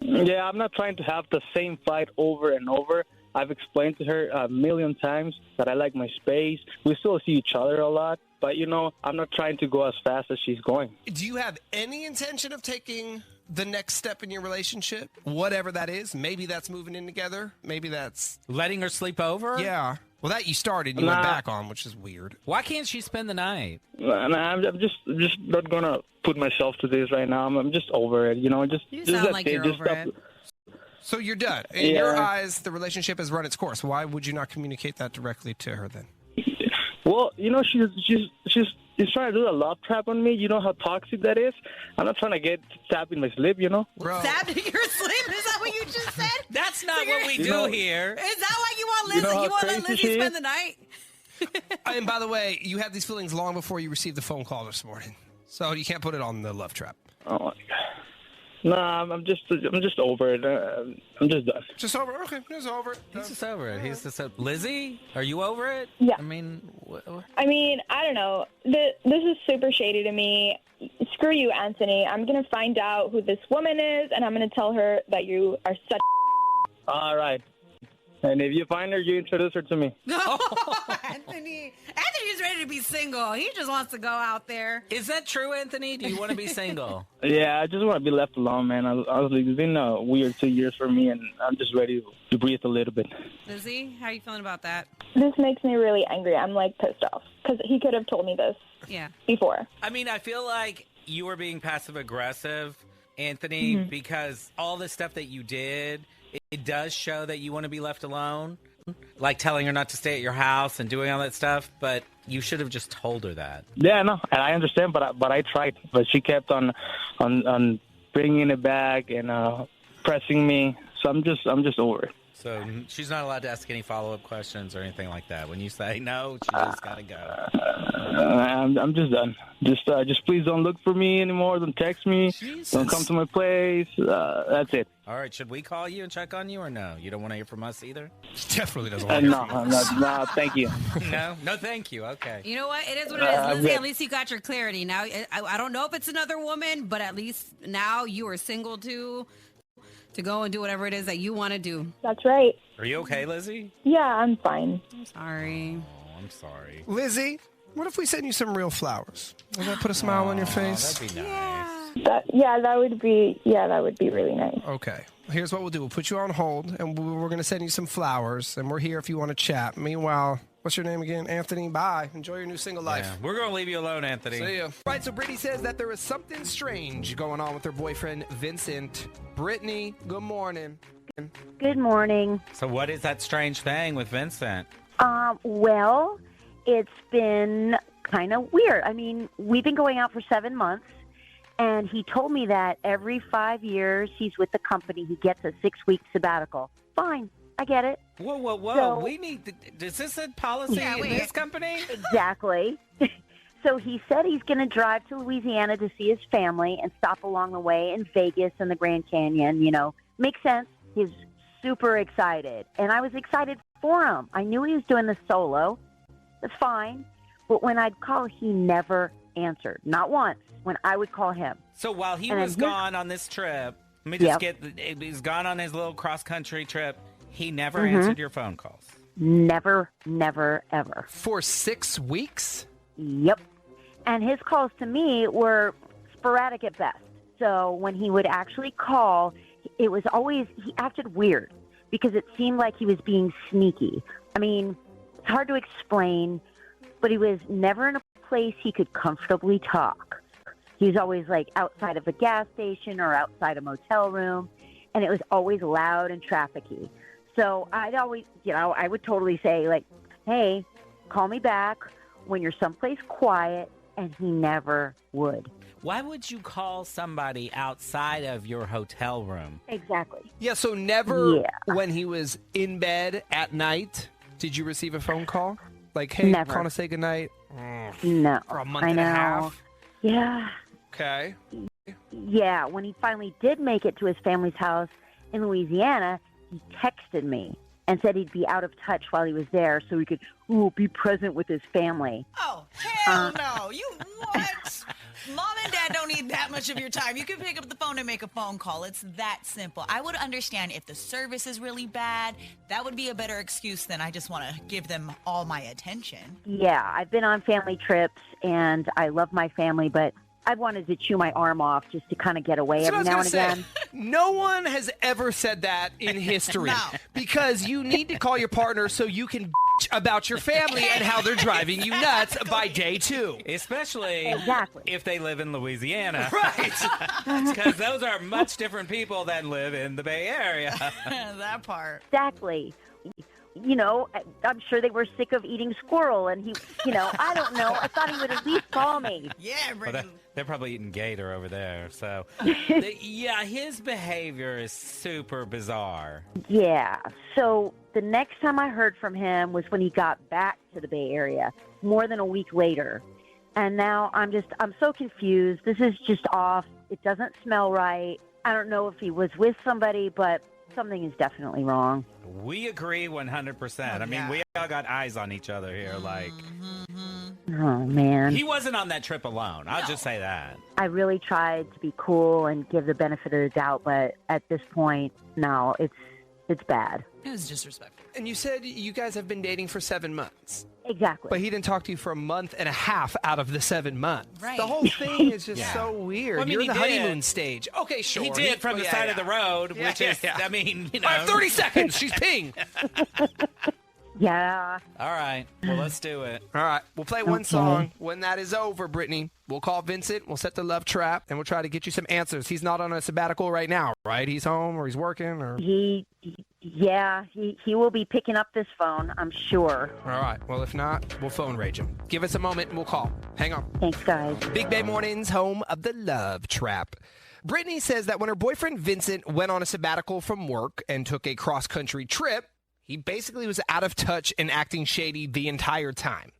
[SPEAKER 7] Yeah, I'm not trying to have the same fight over and over. I've explained to her a million times that I like my space. We still see each other a lot, but, you know, I'm not trying to go as fast as she's going.
[SPEAKER 1] Do you have any intention of taking the next step in your relationship? Whatever that is. Maybe that's moving in together. Maybe that's...
[SPEAKER 4] Letting her sleep over?
[SPEAKER 1] Yeah. Well, that you started, you went back on, which is weird.
[SPEAKER 4] Why can't she spend the night?
[SPEAKER 10] I'm just not gonna put myself to this right now. I'm just over it. You
[SPEAKER 3] sound like you're over it.
[SPEAKER 1] So you're done. In your eyes, the relationship has run its course. Why would you not communicate that directly to her then?
[SPEAKER 10] Well, she's trying to do a love trap on me. You know how toxic that is? I'm not trying to get stabbed in my slip,
[SPEAKER 1] Bro.
[SPEAKER 3] Stabbed in your slip? Is that what you just said?
[SPEAKER 4] That's not what we do here.
[SPEAKER 3] Is that why you want Lizzie? You want to let Lizzie spend the night?
[SPEAKER 1] And by the way, you had these feelings long before you received the phone call this morning. So you can't put it on the love trap.
[SPEAKER 10] Oh, my God. No, I'm just over it. I'm just done.
[SPEAKER 1] Just over it? Okay, just over it.
[SPEAKER 4] He's just over it. He's just Lizzie, are you over it?
[SPEAKER 8] Yeah.
[SPEAKER 4] I mean,
[SPEAKER 8] I don't know. This is super shady to me. Screw you, Anthony. I'm going to find out who this woman is, and I'm going to tell her that you are such.
[SPEAKER 10] All right. And if you find her, you introduce her to me.
[SPEAKER 3] No, Anthony's ready to be single. He just wants to go out there.
[SPEAKER 4] Is that true, Anthony? Do you want to be single?
[SPEAKER 10] Yeah, I just want to be left alone, man. Honestly, it's been a weird 2 years for me, and I'm just ready to breathe a little bit.
[SPEAKER 3] Lizzie, how are you feeling about that?
[SPEAKER 8] This makes me really angry. I'm, pissed off because he could have told me this before.
[SPEAKER 4] I mean, I feel like you were being passive-aggressive, Anthony, because all the stuff that you did, it does show that you want to be left alone. Like telling her not to stay at your house and doing all that stuff, but you should have just told her that.
[SPEAKER 10] Yeah, no, and I understand, but I tried, but she kept on bringing it back and pressing me. So I'm just over it.
[SPEAKER 4] So she's not allowed to ask any follow-up questions or anything like that. When you say no, she just gotta go.
[SPEAKER 10] I'm just done. Just please don't look for me anymore. Don't text me.
[SPEAKER 1] Jesus.
[SPEAKER 10] Don't come to my place. That's it.
[SPEAKER 4] All right, should we call you and check on you or no? You don't want to hear from us either?
[SPEAKER 1] Definitely doesn't want to hear
[SPEAKER 10] No, thank you.
[SPEAKER 4] No, thank you. Okay.
[SPEAKER 3] You know what? It is what it is. Lizzie, at least you got your clarity. Now, I don't know if it's another woman, but at least now you are single too, to go and do whatever it is that you want to do.
[SPEAKER 8] That's right.
[SPEAKER 4] Are you okay, Lizzie?
[SPEAKER 8] Yeah, I'm fine.
[SPEAKER 3] I'm sorry.
[SPEAKER 4] Oh, I'm sorry.
[SPEAKER 1] Lizzie, what if we send you some real flowers? Would that put a smile on your face?
[SPEAKER 4] That'd be nice.
[SPEAKER 8] That would be really nice.
[SPEAKER 1] Okay. Here's what we'll do. We'll put you on hold, and we're going to send you some flowers, and we're here if you want to chat. Meanwhile, what's your name again? Anthony, bye. Enjoy your new single life.
[SPEAKER 4] Yeah, we're going to leave you alone, Anthony.
[SPEAKER 1] See ya. Right, so Brittany says that there is something strange going on with her boyfriend, Vincent. Brittany, good morning.
[SPEAKER 11] Good morning.
[SPEAKER 4] So what is that strange thing with Vincent?
[SPEAKER 11] Well, it's been kind of weird. I mean, we've been going out for 7 months, and he told me that every 5 years he's with the company, he gets a 6-week sabbatical. Fine. I get it.
[SPEAKER 4] Whoa.
[SPEAKER 11] So,
[SPEAKER 4] we need is this a policy in this company?
[SPEAKER 11] Exactly. So he said he's going to drive to Louisiana to see his family and stop along the way in Vegas and the Grand Canyon. Makes sense. He's super excited. And I was excited for him. I knew he was doing this solo. That's fine. But when I'd call, he never answered. Not once when I would call him.
[SPEAKER 4] So while he was gone on this trip, let me just he's gone on his little cross-country trip, he never answered your phone calls.
[SPEAKER 11] Never, ever.
[SPEAKER 1] For 6 weeks?
[SPEAKER 11] Yep. And his calls to me were sporadic at best. So when he would actually call, it was always, he acted weird because it seemed like he was being sneaky. I mean, it's hard to explain, but he was never in a place he could comfortably talk. He was always outside of a gas station or outside a motel room, and it was always loud and trafficy. So I'd always, I would totally say hey, call me back when you're someplace quiet, and he never would.
[SPEAKER 4] Why would you call somebody outside of your hotel room?
[SPEAKER 11] Exactly.
[SPEAKER 1] Yeah, so never when he was in bed at night did you receive a phone call? Hey,
[SPEAKER 11] never.
[SPEAKER 1] Calling to say goodnight?
[SPEAKER 11] No.
[SPEAKER 1] For a month
[SPEAKER 11] I
[SPEAKER 1] and
[SPEAKER 11] know.
[SPEAKER 1] a half?
[SPEAKER 11] Yeah.
[SPEAKER 1] Okay.
[SPEAKER 11] Yeah, when he finally did make it to his family's house in Louisiana, he texted me and said he'd be out of touch while he was there so he could be present with his family.
[SPEAKER 12] Oh, hell no. You what? Mom and Dad don't need that much of your time. You can pick up the phone and make a phone call. It's that simple. I would understand if the service is really bad. That would be a better excuse than I just want to give them all my attention.
[SPEAKER 11] Yeah, I've been on family trips, and I love my family, but I wanted to chew my arm off just to kind of get away every now and again.
[SPEAKER 1] No one has ever said that in history.
[SPEAKER 12] No.
[SPEAKER 1] Because you need to call your partner so you can about your family and how they're driving you nuts by day 2.
[SPEAKER 4] Especially
[SPEAKER 11] Exactly.
[SPEAKER 4] if they live in Louisiana.
[SPEAKER 1] Right.
[SPEAKER 4] Because those are much different people than live in the Bay Area.
[SPEAKER 12] That part.
[SPEAKER 11] Exactly. You know, I'm sure they were sick of eating squirrel, and he, you know, I don't know. I thought he would at least call me.
[SPEAKER 12] Yeah,
[SPEAKER 4] Well,
[SPEAKER 12] Brittany.
[SPEAKER 4] they're probably eating gator over there. So, yeah, his behavior is super bizarre.
[SPEAKER 11] Yeah. So the next time I heard from him was when he got back to the Bay Area, more than a week later. And now I'm so confused. This is just off. It doesn't smell right. I don't know if he was with somebody, but something is definitely wrong.
[SPEAKER 4] We agree 100%. I mean, we all got eyes on each other here. Like,
[SPEAKER 11] Oh, man.
[SPEAKER 4] he wasn't on that trip alone. I'll just say that.
[SPEAKER 11] I really tried to be cool and give the benefit of the doubt, but at this point, no, it's bad.
[SPEAKER 12] It was disrespectful.
[SPEAKER 1] And you said you guys have been dating for 7 months.
[SPEAKER 11] Exactly.
[SPEAKER 1] But he didn't talk to you for a month and a half out of the 7 months.
[SPEAKER 12] Right.
[SPEAKER 1] The whole thing is just so weird.
[SPEAKER 4] Well, I mean,
[SPEAKER 1] You're in the
[SPEAKER 4] he did.
[SPEAKER 1] honeymoon stage. Okay, sure.
[SPEAKER 4] He did from the side of the road,
[SPEAKER 1] Yeah,
[SPEAKER 4] which
[SPEAKER 1] yeah,
[SPEAKER 4] is,
[SPEAKER 1] yeah.
[SPEAKER 4] I mean, you know.
[SPEAKER 1] I have 30 seconds. She's ping.
[SPEAKER 11] Yeah.
[SPEAKER 4] All right. Well, let's do it.
[SPEAKER 1] All right. We'll play one song. When that is over, Brittany, we'll call Vincent. We'll set the love trap, and we'll try to get you some answers. He's not on a sabbatical right now, right? He's home or he's working or...
[SPEAKER 11] He will be picking up this phone, I'm sure.
[SPEAKER 1] All right. Well, if not, we'll phone rage him. Give us a moment and we'll call. Hang on.
[SPEAKER 11] Thanks, guys.
[SPEAKER 1] Big Bay Mornings, home of the love trap. Brittany says that when her boyfriend Vincent went on a sabbatical from work and took a cross-country trip, he basically was out of touch and acting shady the entire time,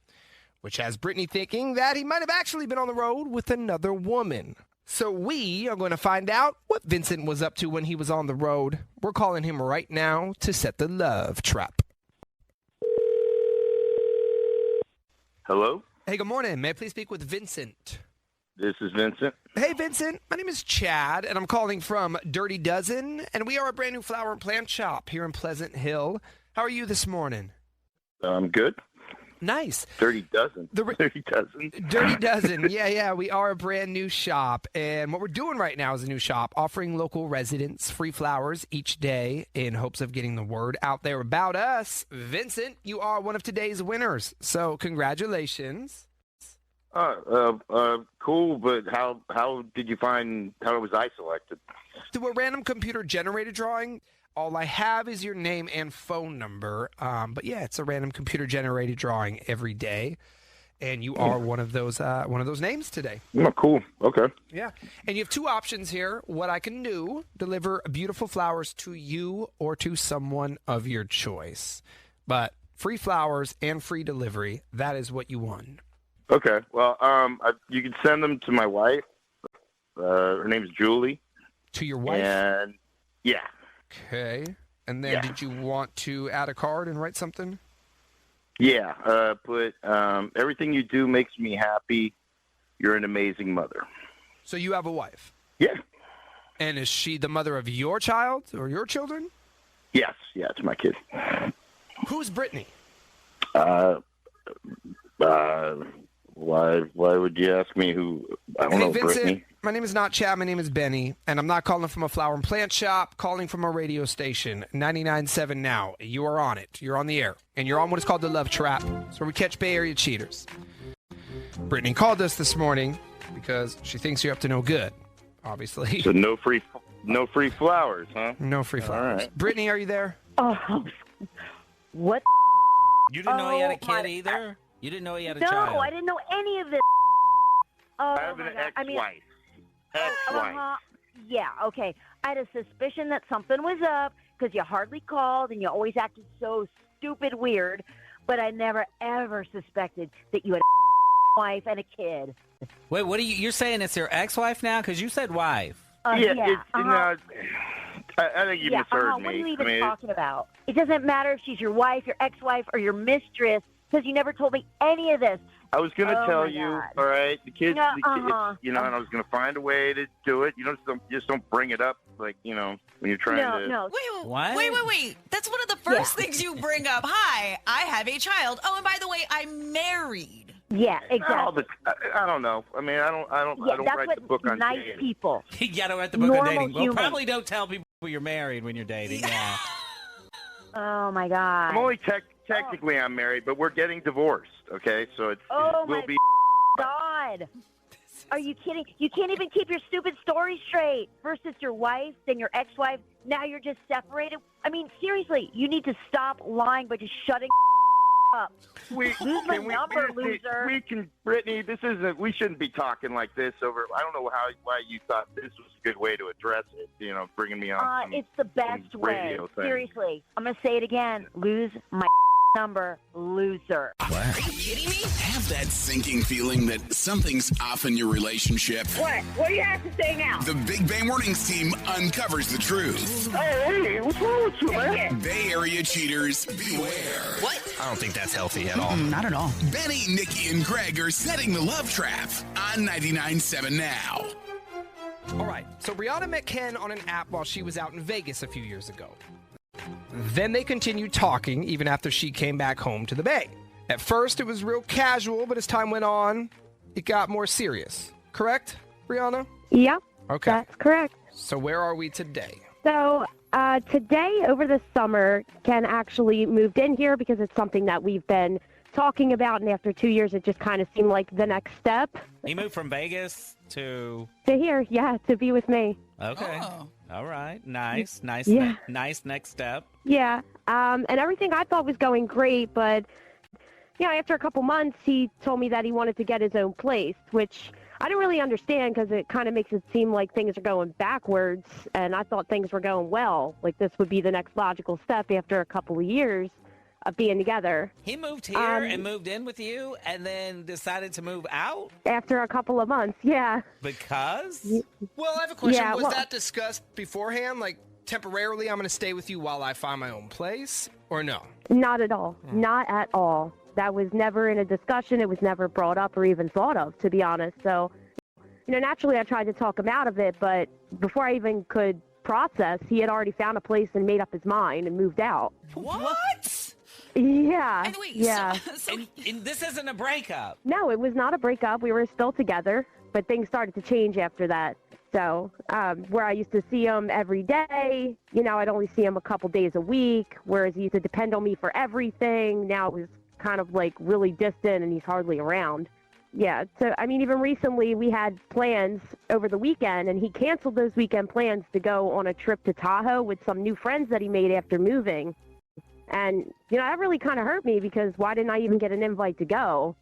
[SPEAKER 1] which has Brittany thinking that he might have actually been on the road with another woman. So we are going to find out what Vincent was up to when he was on the road. We're calling him right now to set the love trap.
[SPEAKER 13] Hello?
[SPEAKER 1] Hey, good morning. May I please speak with Vincent?
[SPEAKER 13] This is Vincent.
[SPEAKER 1] Hey, Vincent. My name is Chad, and I'm calling from Dirty Dozen, and we are a brand new flower and plant shop here in Pleasant Hill. How are you this morning?
[SPEAKER 13] I'm good.
[SPEAKER 1] Nice.
[SPEAKER 13] Dirty Dozen. Dirty Dozen.
[SPEAKER 1] Dirty Dozen. Yeah. We are a brand new shop, and what we're doing right now is a new shop offering local residents free flowers each day in hopes of getting the word out there about us. Vincent, you are one of today's winners, so congratulations.
[SPEAKER 13] Cool, but how did you find, how was I selected?
[SPEAKER 1] Through a random computer-generated drawing. All I have is your name and phone number. But yeah, it's a random computer-generated drawing every day, and you are one of those names today.
[SPEAKER 13] Oh, cool. Okay.
[SPEAKER 1] Yeah, and you have 2 options here. What I can do: deliver beautiful flowers to you or to someone of your choice. But free flowers and free delivery. That is what you won.
[SPEAKER 13] Okay. Well, you can send them to my wife. Her name's Julie.
[SPEAKER 1] To your wife?
[SPEAKER 13] And yeah.
[SPEAKER 1] Okay. And then did you want to add a card and write something?
[SPEAKER 13] Yeah. Put everything you do makes me happy. You're an amazing mother.
[SPEAKER 1] So you have a wife?
[SPEAKER 13] Yeah.
[SPEAKER 1] And is she the mother of your child or your children?
[SPEAKER 13] Yes. Yeah, it's my kid.
[SPEAKER 1] Who's Brittany?
[SPEAKER 13] Why would you ask me who? I don't know,
[SPEAKER 1] Vincent,
[SPEAKER 13] Brittany.
[SPEAKER 1] my name is not Chad. My name is Benny, and I'm not calling from a flower and plant shop. Calling from a radio station, 99.7 Now. You are on it. You're on the air, and you're on what is called the Love Trap. It's where we catch Bay Area cheaters. Brittany called us this morning because she thinks you're up to no good. Obviously.
[SPEAKER 13] So no free flowers, huh?
[SPEAKER 1] No free flowers.
[SPEAKER 13] All right.
[SPEAKER 1] Brittany, are you there?
[SPEAKER 11] Oh, what?
[SPEAKER 4] You didn't know he had a kid
[SPEAKER 11] my-
[SPEAKER 4] either? You didn't know he had a
[SPEAKER 11] No,
[SPEAKER 4] child?
[SPEAKER 11] I didn't know any of this. Oh,
[SPEAKER 13] I have an
[SPEAKER 11] my God. I mean,
[SPEAKER 13] ex-wife. Ex-wife.
[SPEAKER 11] yeah, okay. I had a suspicion that something was up because you hardly called and you always acted so stupid weird, but I never, ever suspected that you had a wife and a kid.
[SPEAKER 4] Wait, what are you? You're saying it's your ex-wife now? Because you said wife.
[SPEAKER 11] Yeah,
[SPEAKER 13] I think you misheard me.
[SPEAKER 11] What are you even
[SPEAKER 13] I mean,
[SPEAKER 11] talking about? It doesn't matter if she's your wife, your ex-wife, or your mistress because you never told me any of this.
[SPEAKER 13] I was going to tell
[SPEAKER 11] my
[SPEAKER 13] you,
[SPEAKER 11] God.
[SPEAKER 13] all right, the kids,
[SPEAKER 11] Yeah,
[SPEAKER 13] and I was going to find a way to do it. You know, just don't bring it up, like, when you're trying to.
[SPEAKER 11] No.
[SPEAKER 4] What?
[SPEAKER 12] Wait. That's one of the first things you bring up. Hi, I have a child. Oh, and by the way, I'm married.
[SPEAKER 11] Yeah,
[SPEAKER 13] Not
[SPEAKER 11] exactly.
[SPEAKER 13] all the, I don't know. I mean, I don't
[SPEAKER 11] that's
[SPEAKER 13] write
[SPEAKER 11] what
[SPEAKER 13] the book on
[SPEAKER 11] nice
[SPEAKER 13] dating.
[SPEAKER 11] people.
[SPEAKER 4] You gotta write the book on
[SPEAKER 11] Normal
[SPEAKER 4] dating. Well,
[SPEAKER 11] humans.
[SPEAKER 4] probably don't tell people you're married when you're dating. Yeah.
[SPEAKER 11] Oh my God.
[SPEAKER 13] I'm only technically I'm married, but we're getting divorced. Okay, so it will be.
[SPEAKER 11] God. Are you kidding? You can't even keep your stupid story straight. First it's your wife, then your ex-wife. Now you're just separated. I mean, seriously, you need to stop lying by just shutting up.
[SPEAKER 13] Lose
[SPEAKER 11] my number, loser.
[SPEAKER 13] Brittany, this isn't. We shouldn't be talking like this over. I don't know why you thought this was a good way to address it. Bringing me on.
[SPEAKER 11] It's the best way. Seriously, I'm gonna say it again. Lose my number, loser.
[SPEAKER 14] What? Are you kidding me? Have that sinking feeling that something's off in your relationship.
[SPEAKER 11] What? What do you have to say now?
[SPEAKER 14] The Big Bang Warnings team uncovers the truth.
[SPEAKER 11] Hey, what's wrong with you, man?
[SPEAKER 14] Bay Area cheaters, beware.
[SPEAKER 1] What? I don't think that's healthy at all.
[SPEAKER 15] Not at all.
[SPEAKER 14] Benny, Nikki, and Greg are setting the love trap on 99.7 Now.
[SPEAKER 1] All right, so Brianna met Ken on an app while she was out in Vegas a few years ago. Then they continued talking even after she came back home to the Bay. At first, it was real casual, but as time went on, it got more serious. Correct, Brianna?
[SPEAKER 16] Yep.
[SPEAKER 1] Okay.
[SPEAKER 16] That's correct.
[SPEAKER 1] So where are we today?
[SPEAKER 16] So today, over the summer, Ken actually moved in here because it's something that we've been talking about, and after 2 years, it just kind of seemed like the next step.
[SPEAKER 4] He moved from Vegas to
[SPEAKER 16] here, yeah, to be with me.
[SPEAKER 4] Okay. Oh. All right. Nice.
[SPEAKER 16] Yeah.
[SPEAKER 4] Nice next step.
[SPEAKER 16] Yeah. And everything I thought was going great, but after a couple months, he told me that he wanted to get his own place, which I didn't really understand because it kind of makes it seem like things are going backwards, and I thought things were going well. Like this would be the next logical step after a couple of years of being together.
[SPEAKER 4] He moved here and moved in with you and then decided to move out?
[SPEAKER 16] After a couple of months, yeah.
[SPEAKER 4] Because?
[SPEAKER 1] Well, I have a question.
[SPEAKER 16] Yeah,
[SPEAKER 1] Was that discussed beforehand? Like, temporarily, I'm going to stay with you while I find my own place? Or no?
[SPEAKER 16] Not at all. Not at all. That was never in a discussion. It was never brought up or even thought of, to be honest. So, naturally, I tried to talk him out of it, but before I even could process, he had already found a place and made up his mind and moved out.
[SPEAKER 12] What?
[SPEAKER 16] Yeah.
[SPEAKER 12] And wait,
[SPEAKER 16] yeah.
[SPEAKER 4] And this isn't a breakup.
[SPEAKER 16] No, it was not a breakup. We were still together, but things started to change after that. So, where I used to see him every day, I'd only see him a couple days a week, whereas he used to depend on me for everything. Now it was kind of like really distant and he's hardly around. Yeah. So, even recently we had plans over the weekend and he canceled those weekend plans to go on a trip to Tahoe with some new friends that he made after moving. And, that really kind of hurt me because why didn't I even get an invite to go?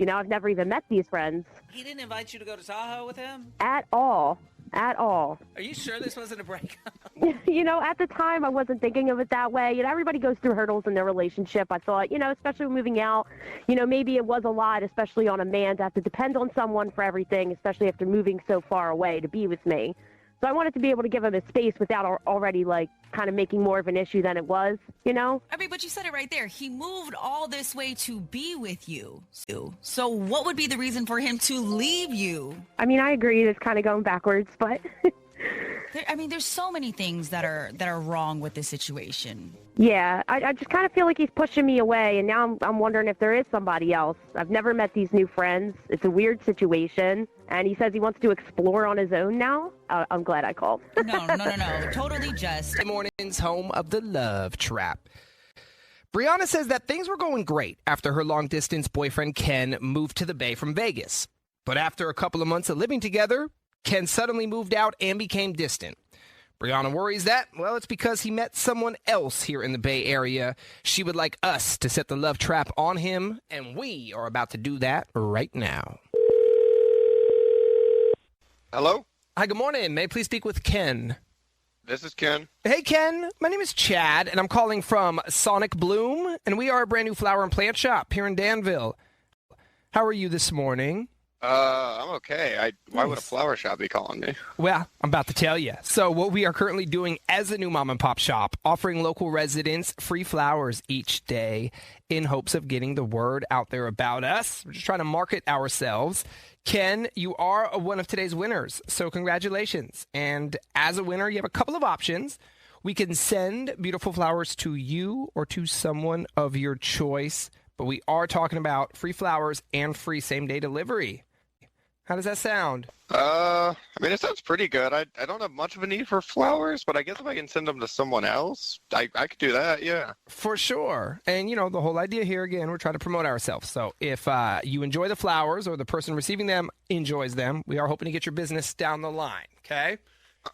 [SPEAKER 16] I've never even met these friends.
[SPEAKER 4] He didn't invite you to go to Tahoe with him?
[SPEAKER 16] At all. At all.
[SPEAKER 4] Are you sure this wasn't a breakup?
[SPEAKER 16] At the time, I wasn't thinking of it that way. Everybody goes through hurdles in their relationship. I thought, especially when moving out, maybe it was a lot, especially on a man to have to depend on someone for everything, especially after moving so far away to be with me. So I wanted to be able to give him his space without already, kind of making more of an issue than it was,
[SPEAKER 12] But you said it right there. He moved all this way to be with you. So what would be the reason for him to leave you?
[SPEAKER 16] I agree. It's kind of going backwards, but...
[SPEAKER 12] there's so many things that are wrong with this situation.
[SPEAKER 16] Yeah, I just kind of feel like he's pushing me away, and now I'm wondering if there is somebody else. I've never met these new friends. It's a weird situation, and he says he wants to explore on his own now. I'm glad I called.
[SPEAKER 12] No. Totally just.
[SPEAKER 1] Good morning's home of the love trap. Brianna says that things were going great after her long-distance boyfriend Ken moved to the Bay from Vegas. But after a couple of months of living together, Ken suddenly moved out and became distant. Brianna worries that, it's because he met someone else here in the Bay Area. She would like us to set the love trap on him, and we are about to do that right now.
[SPEAKER 17] Hello?
[SPEAKER 1] Hi, good morning. May I please speak with Ken?
[SPEAKER 17] This is Ken.
[SPEAKER 1] Hey, Ken. My name is Chad, and I'm calling from Sonic Bloom, and we are a brand new flower and plant shop here in Danville. How are you this morning?
[SPEAKER 17] I'm okay. Why would a flower shop be calling me?
[SPEAKER 1] Well, I'm about to tell you. So what we are currently doing as a new mom and pop shop, offering local residents free flowers each day in hopes of getting the word out there about us. We're just trying to market ourselves. Ken, you are one of today's winners, so congratulations. And as a winner, you have a couple of options. We can send beautiful flowers to you or to someone of your choice, but we are talking about free flowers and free same-day delivery. How does that sound?
[SPEAKER 17] I mean, it sounds pretty good. I don't have much of a need for flowers, but I guess if I can send them to someone else, I could do that, yeah.
[SPEAKER 1] For sure. And, the whole idea here, again, we're trying to promote ourselves. So if you enjoy the flowers or the person receiving them enjoys them, we are hoping to get your business down the line, okay?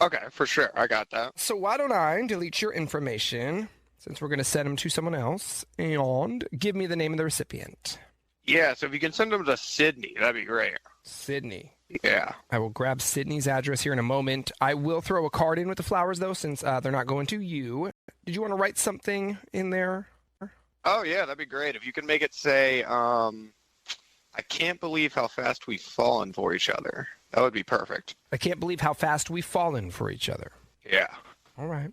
[SPEAKER 17] Okay, for sure. I got that.
[SPEAKER 1] So why don't I delete your information, since we're going to send them to someone else, and give me the name of the recipient.
[SPEAKER 17] Yeah, so if you can send them to Sydney, that'd be great.
[SPEAKER 1] Sydney.
[SPEAKER 17] Yeah.
[SPEAKER 1] I will grab Sydney's address here in a moment. I will throw a card in with the flowers, though, since they're not going to you. Did you want to write something in there?
[SPEAKER 17] Oh, yeah, that'd be great. If you can make it say, I can't believe how fast we've fallen for each other. That would be perfect.
[SPEAKER 1] I can't believe how fast we've fallen for each other.
[SPEAKER 17] Yeah.
[SPEAKER 1] All right.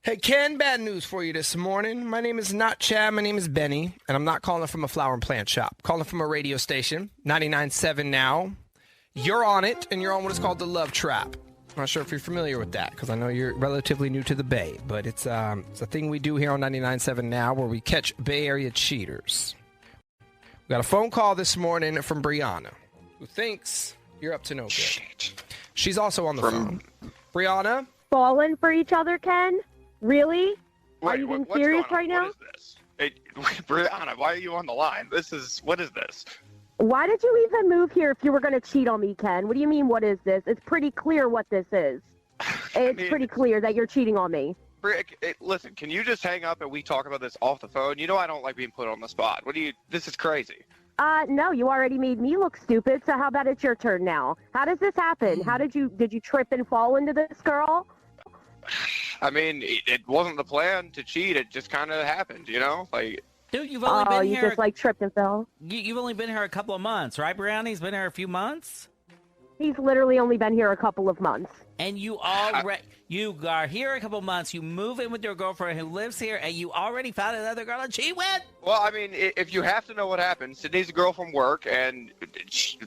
[SPEAKER 1] Hey, Ken, bad news for you this morning. My name is not Chad. My name is Benny, and I'm not calling from a flower and plant shop. I'm calling from a radio station, 99.7 now. You're on it, and you're on what is called the Love Trap. I'm not sure if you're familiar with that, because I know you're relatively new to the Bay, but it's a thing we do here on 99.7 now where we catch Bay Area cheaters. We got a phone call this morning from Brianna, who thinks you're up to no good. She's also on the phone. Brianna?
[SPEAKER 16] Falling for each other, Ken? Really?
[SPEAKER 17] Wait,
[SPEAKER 16] are you being
[SPEAKER 17] what's
[SPEAKER 16] serious
[SPEAKER 17] going on?
[SPEAKER 16] right now?
[SPEAKER 17] What is this? Hey, Brianna, why are you on the line? What is this?
[SPEAKER 16] Why did you even move here if you were going to cheat on me, Ken? What do you mean, what is this? It's pretty clear what this is. It's pretty clear that you're cheating on me.
[SPEAKER 17] Listen, can you just hang up and we talk about this off the phone? You know I don't like being put on the spot. This is crazy.
[SPEAKER 16] No, you already made me look stupid, so how about it's your turn now? How does this happen? How did you trip and fall into this girl?
[SPEAKER 17] I mean, it wasn't the plan to cheat. It just kind of happened, Like,
[SPEAKER 4] dude, you've only been here.
[SPEAKER 16] You just tripped and fell.
[SPEAKER 4] You've only been here a couple of months, right, Brianna? He's been here a few months.
[SPEAKER 16] He's literally only been here a couple of months.
[SPEAKER 4] And you are here a couple of months. You move in with your girlfriend who lives here, and you already found another girl to cheat with?
[SPEAKER 17] Well, I mean, if you have to know what happened, Sydney's a girl from work, and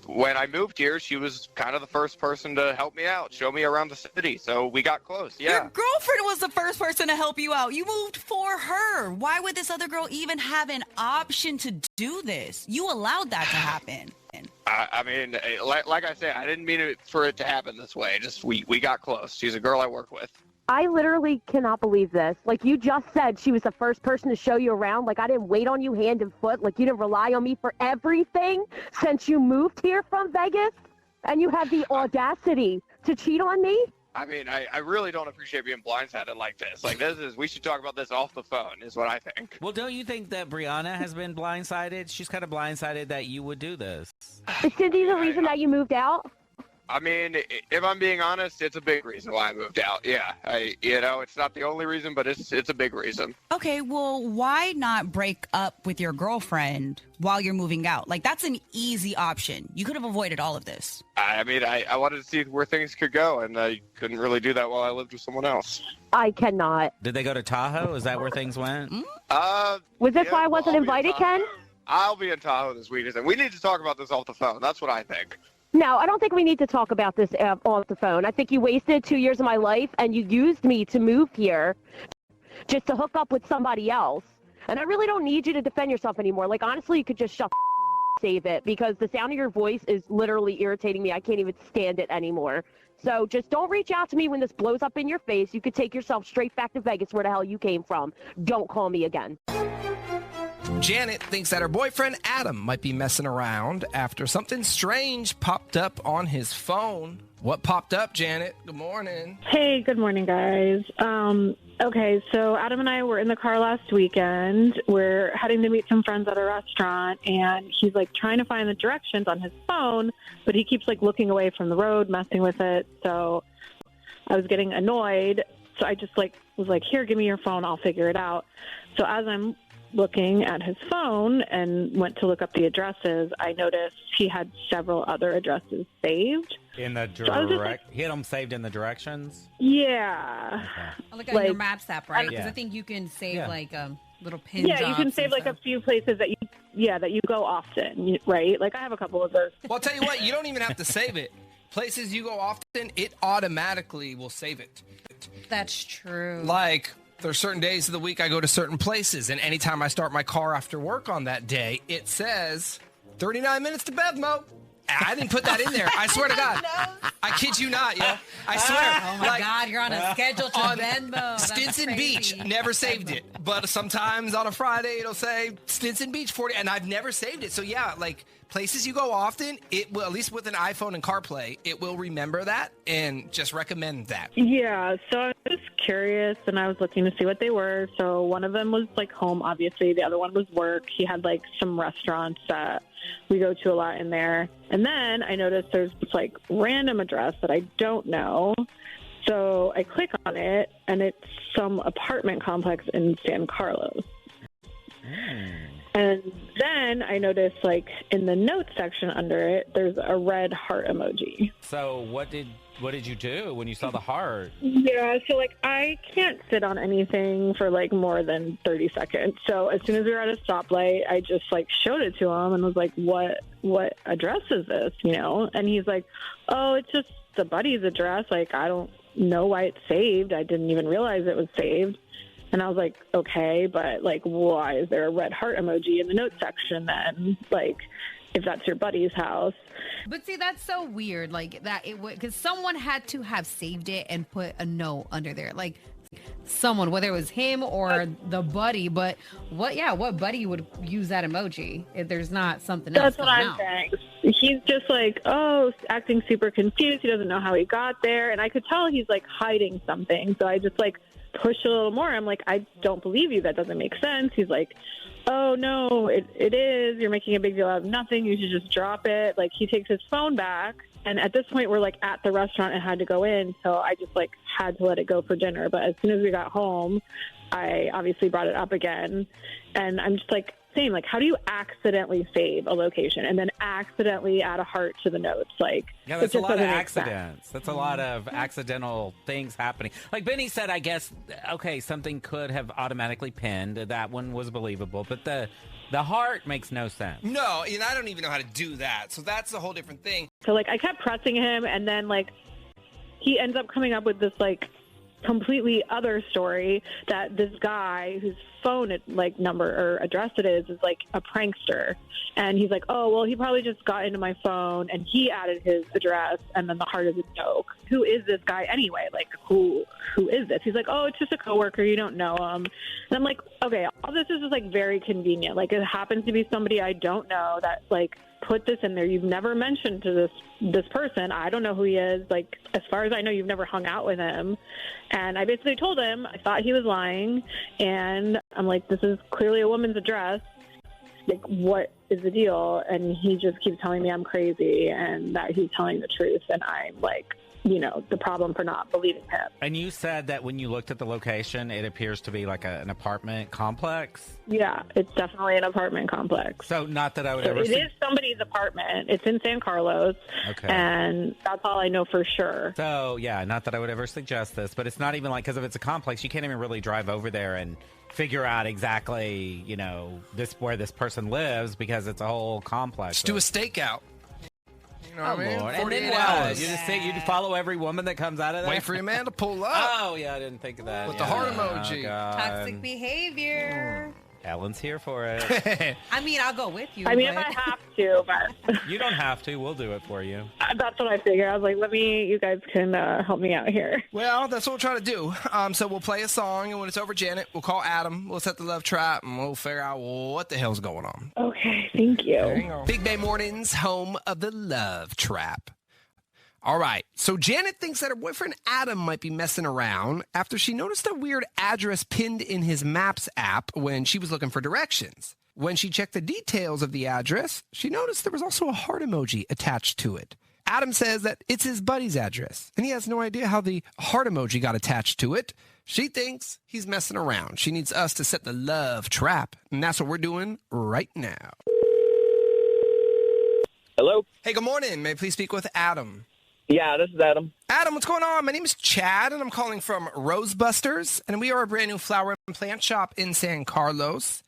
[SPEAKER 17] when I moved here, she was kind of the first person to help me out, show me around the city, so we got close, yeah.
[SPEAKER 12] Your girlfriend was the first person to help you out. You moved for her. Why would this other girl even have an option to do this? You allowed that to happen.
[SPEAKER 17] I mean, like I said, I didn't mean for it to happen this way. Just we got close. She's a girl I work with.
[SPEAKER 16] I literally cannot believe this. Like, you just said she was the first person to show you around. Like, I didn't wait on you hand and foot. Like, you didn't rely on me for everything since you moved here from Vegas. And you have the audacity to cheat on me?
[SPEAKER 17] I mean, I really don't appreciate being blindsided like this. Like, we should talk about this off the phone, is what I think.
[SPEAKER 4] Well, don't you think that Brianna has been blindsided? She's kind of blindsided that you would do this.
[SPEAKER 16] Is Cindy the reason that you moved out?
[SPEAKER 17] I mean, if I'm being honest, it's a big reason why I moved out. Yeah, it's not the only reason, but it's a big reason.
[SPEAKER 12] Okay, well, why not break up with your girlfriend while you're moving out? Like, that's an easy option. You could have avoided all of this.
[SPEAKER 17] I mean, I wanted to see where things could go, and I couldn't really do that while I lived with someone else.
[SPEAKER 16] I cannot.
[SPEAKER 4] Did they go to Tahoe? Is that where things went?
[SPEAKER 16] Was this why I wasn't invited, Ken?
[SPEAKER 17] I'll be in Tahoe this week, and we need to talk about this off the phone. That's what I think.
[SPEAKER 16] No, I don't think we need to talk about this off the phone. I think you wasted 2 years of my life, and you used me to move here just to hook up with somebody else. And I really don't need you to defend yourself anymore. Like, honestly, you could just save it, because the sound of your voice is literally irritating me. I can't even stand it anymore. So just don't reach out to me when this blows up in your face. You could take yourself straight back to Vegas, where the hell you came from. Don't call me again.
[SPEAKER 1] Janet thinks that her boyfriend Adam might be messing around after something strange popped up on his phone. What popped up, Janet? Good morning.
[SPEAKER 15] Hey, good morning, guys. Okay, so Adam and I were in the car last weekend. We're heading to meet some friends at a restaurant, and he's trying to find the directions on his phone, but he keeps looking away from the road, messing with it. So I was getting annoyed. So I just was like, here, give me your phone. I'll figure it out. So as I'm looking at his phone and went to look up the addresses, I noticed he had several other addresses saved.
[SPEAKER 4] In the he had them saved in the directions?
[SPEAKER 15] Yeah.
[SPEAKER 3] Okay. Look at your Maps app, right? Because I think you can save little pin
[SPEAKER 15] drops. Yeah, you can save a few places that you go often, right? I have a couple of those.
[SPEAKER 1] Well, I'll tell you what, you don't even have to save it. Places you go often, it automatically will save it.
[SPEAKER 3] That's true.
[SPEAKER 1] There's certain days of the week I go to certain places, and anytime I start my car after work on that day, it says 39 minutes to Bevmo. I didn't put that in there. I swear to God. I kid you not, yo. I swear.
[SPEAKER 3] Oh my God, you're on a schedule to Venmo. That's
[SPEAKER 1] Stinson
[SPEAKER 3] crazy.
[SPEAKER 1] Beach. Never saved it. But sometimes on a Friday, it'll say Stinson Beach 40. And I've never saved it. So yeah, like places you go often, it will, at least with an iPhone and CarPlay, it will remember that and just recommend that.
[SPEAKER 15] Yeah, so I was curious and I was looking to see what they were. So one of them was like home, obviously. The other one was work. He had like some restaurants that we go to a lot in there. And then I noticed there's this like random address that I don't know. So I click on it and it's some apartment complex in San Carlos. And then I noticed, like, in the notes section under it, there's a red heart emoji.
[SPEAKER 4] So what did you do when you saw the heart?
[SPEAKER 15] Yeah, so, like, I can't sit on anything for, like, more than 30 seconds. So as soon as we were at a stoplight, I just, like, showed it to him and was like, what address is this, you know? And he's like, oh, it's just the buddy's address. Like, I don't know why it's saved. I didn't even realize it was saved. And I was like, okay, but, like, why is there a red heart emoji in the notes section then? Like, if that's your buddy's house.
[SPEAKER 3] But see, that's so weird. Like, that it would, because someone had to have saved it and put a note under there. Like, someone, whether it was him or the buddy, but what buddy would use that emoji if there's not something else?
[SPEAKER 15] That's what I'm saying. He's just like, acting super confused. He doesn't know how he got there. And I could tell he's, like, hiding something. So I just, like, push a little more. I'm like, I don't believe you. That doesn't make sense. He's like, oh, no, it is. You're making a big deal out of nothing. You should just drop it. Like, he takes his phone back. And at this point, we're, like, at the restaurant and had to go in. So I just, like, had to let it go for dinner. But as soon as we got home, I obviously brought it up again. And I'm just, like, saying, like, how do you accidentally save a location and then accidentally add a heart to the notes? Like,
[SPEAKER 4] yeah, that's a lot of accidents. That's a lot of accidental things happening. Like Benny said, I guess, okay, something could have automatically pinned. That one was believable. But the heart makes no sense.
[SPEAKER 1] No, and I don't even know how to do that. So that's a whole different thing.
[SPEAKER 15] So, like, I kept pressing him, and then, like, he ends up coming up with this, like, completely other story that this guy whose phone like number or address it is like a prankster, and he's like, oh well, he probably just got into my phone and he added his address and then the heart is a joke. Who is this guy anyway? Like, who is this? He's like, oh, it's just a coworker, you don't know him. And I'm like, okay, all this is just like very convenient. Like, it happens to be somebody I don't know that like put this in there. You've never mentioned to this person. I don't know who he is. Like, as far as I know, you've never hung out with him. And I basically told him I thought he was lying. And I'm like, this is clearly a woman's address. Like, what is the deal? And he just keeps telling me I'm crazy and that he's telling the truth. And I'm like, you know, the problem for not believing him.
[SPEAKER 4] And you said that when you looked at the location, it appears to be like an apartment complex?
[SPEAKER 15] Yeah, it's definitely an apartment complex.
[SPEAKER 4] So not that I would
[SPEAKER 15] so
[SPEAKER 4] ever...
[SPEAKER 15] It is somebody's apartment. It's in San Carlos.
[SPEAKER 4] Okay.
[SPEAKER 15] And that's all I know for sure.
[SPEAKER 4] So, yeah, not that I would ever suggest this, but it's not even like, because if it's a complex, you can't even really drive over there and figure out exactly, you know, where this person lives, because it's a whole complex.
[SPEAKER 1] Just do a stakeout. You know what I mean?
[SPEAKER 4] Lord.
[SPEAKER 1] 48
[SPEAKER 4] and then
[SPEAKER 1] hours.
[SPEAKER 4] You just say you follow every woman that comes out of there.
[SPEAKER 1] Wait for your man to pull up.
[SPEAKER 4] Oh yeah, I didn't think of that.
[SPEAKER 1] With the heart emoji.
[SPEAKER 4] Oh, God.
[SPEAKER 3] Toxic behavior.
[SPEAKER 4] Ellen's here for it.
[SPEAKER 3] I mean, I'll go with you.
[SPEAKER 15] I mean,
[SPEAKER 3] but...
[SPEAKER 15] if I have to, but
[SPEAKER 4] You don't have to. We'll do it for you.
[SPEAKER 15] That's what I figured. I was like, you guys can help me out here.
[SPEAKER 1] Well, that's what we'll try to do. So we'll play a song, and when it's over, Janet, we'll call Adam. We'll set the love trap, and we'll figure out what the hell's going on.
[SPEAKER 15] Okay, thank you.
[SPEAKER 1] Big Bay Mornings, home of the love trap. All right, so Janet thinks that her boyfriend Adam might be messing around after she noticed a weird address pinned in his Maps app when she was looking for directions. When she checked the details of the address, she noticed there was also a heart emoji attached to it. Adam says that it's his buddy's address, and he has no idea how the heart emoji got attached to it. She thinks he's messing around. She needs us to set the love trap, and that's what we're doing right now.
[SPEAKER 18] Hello?
[SPEAKER 1] Hey, good morning. May I please speak with Adam?
[SPEAKER 18] Yeah, this is Adam.
[SPEAKER 1] Adam, what's going on? My name is Chad, and I'm calling from Rosebusters, and we are a brand new flower and plant shop in San Carlos.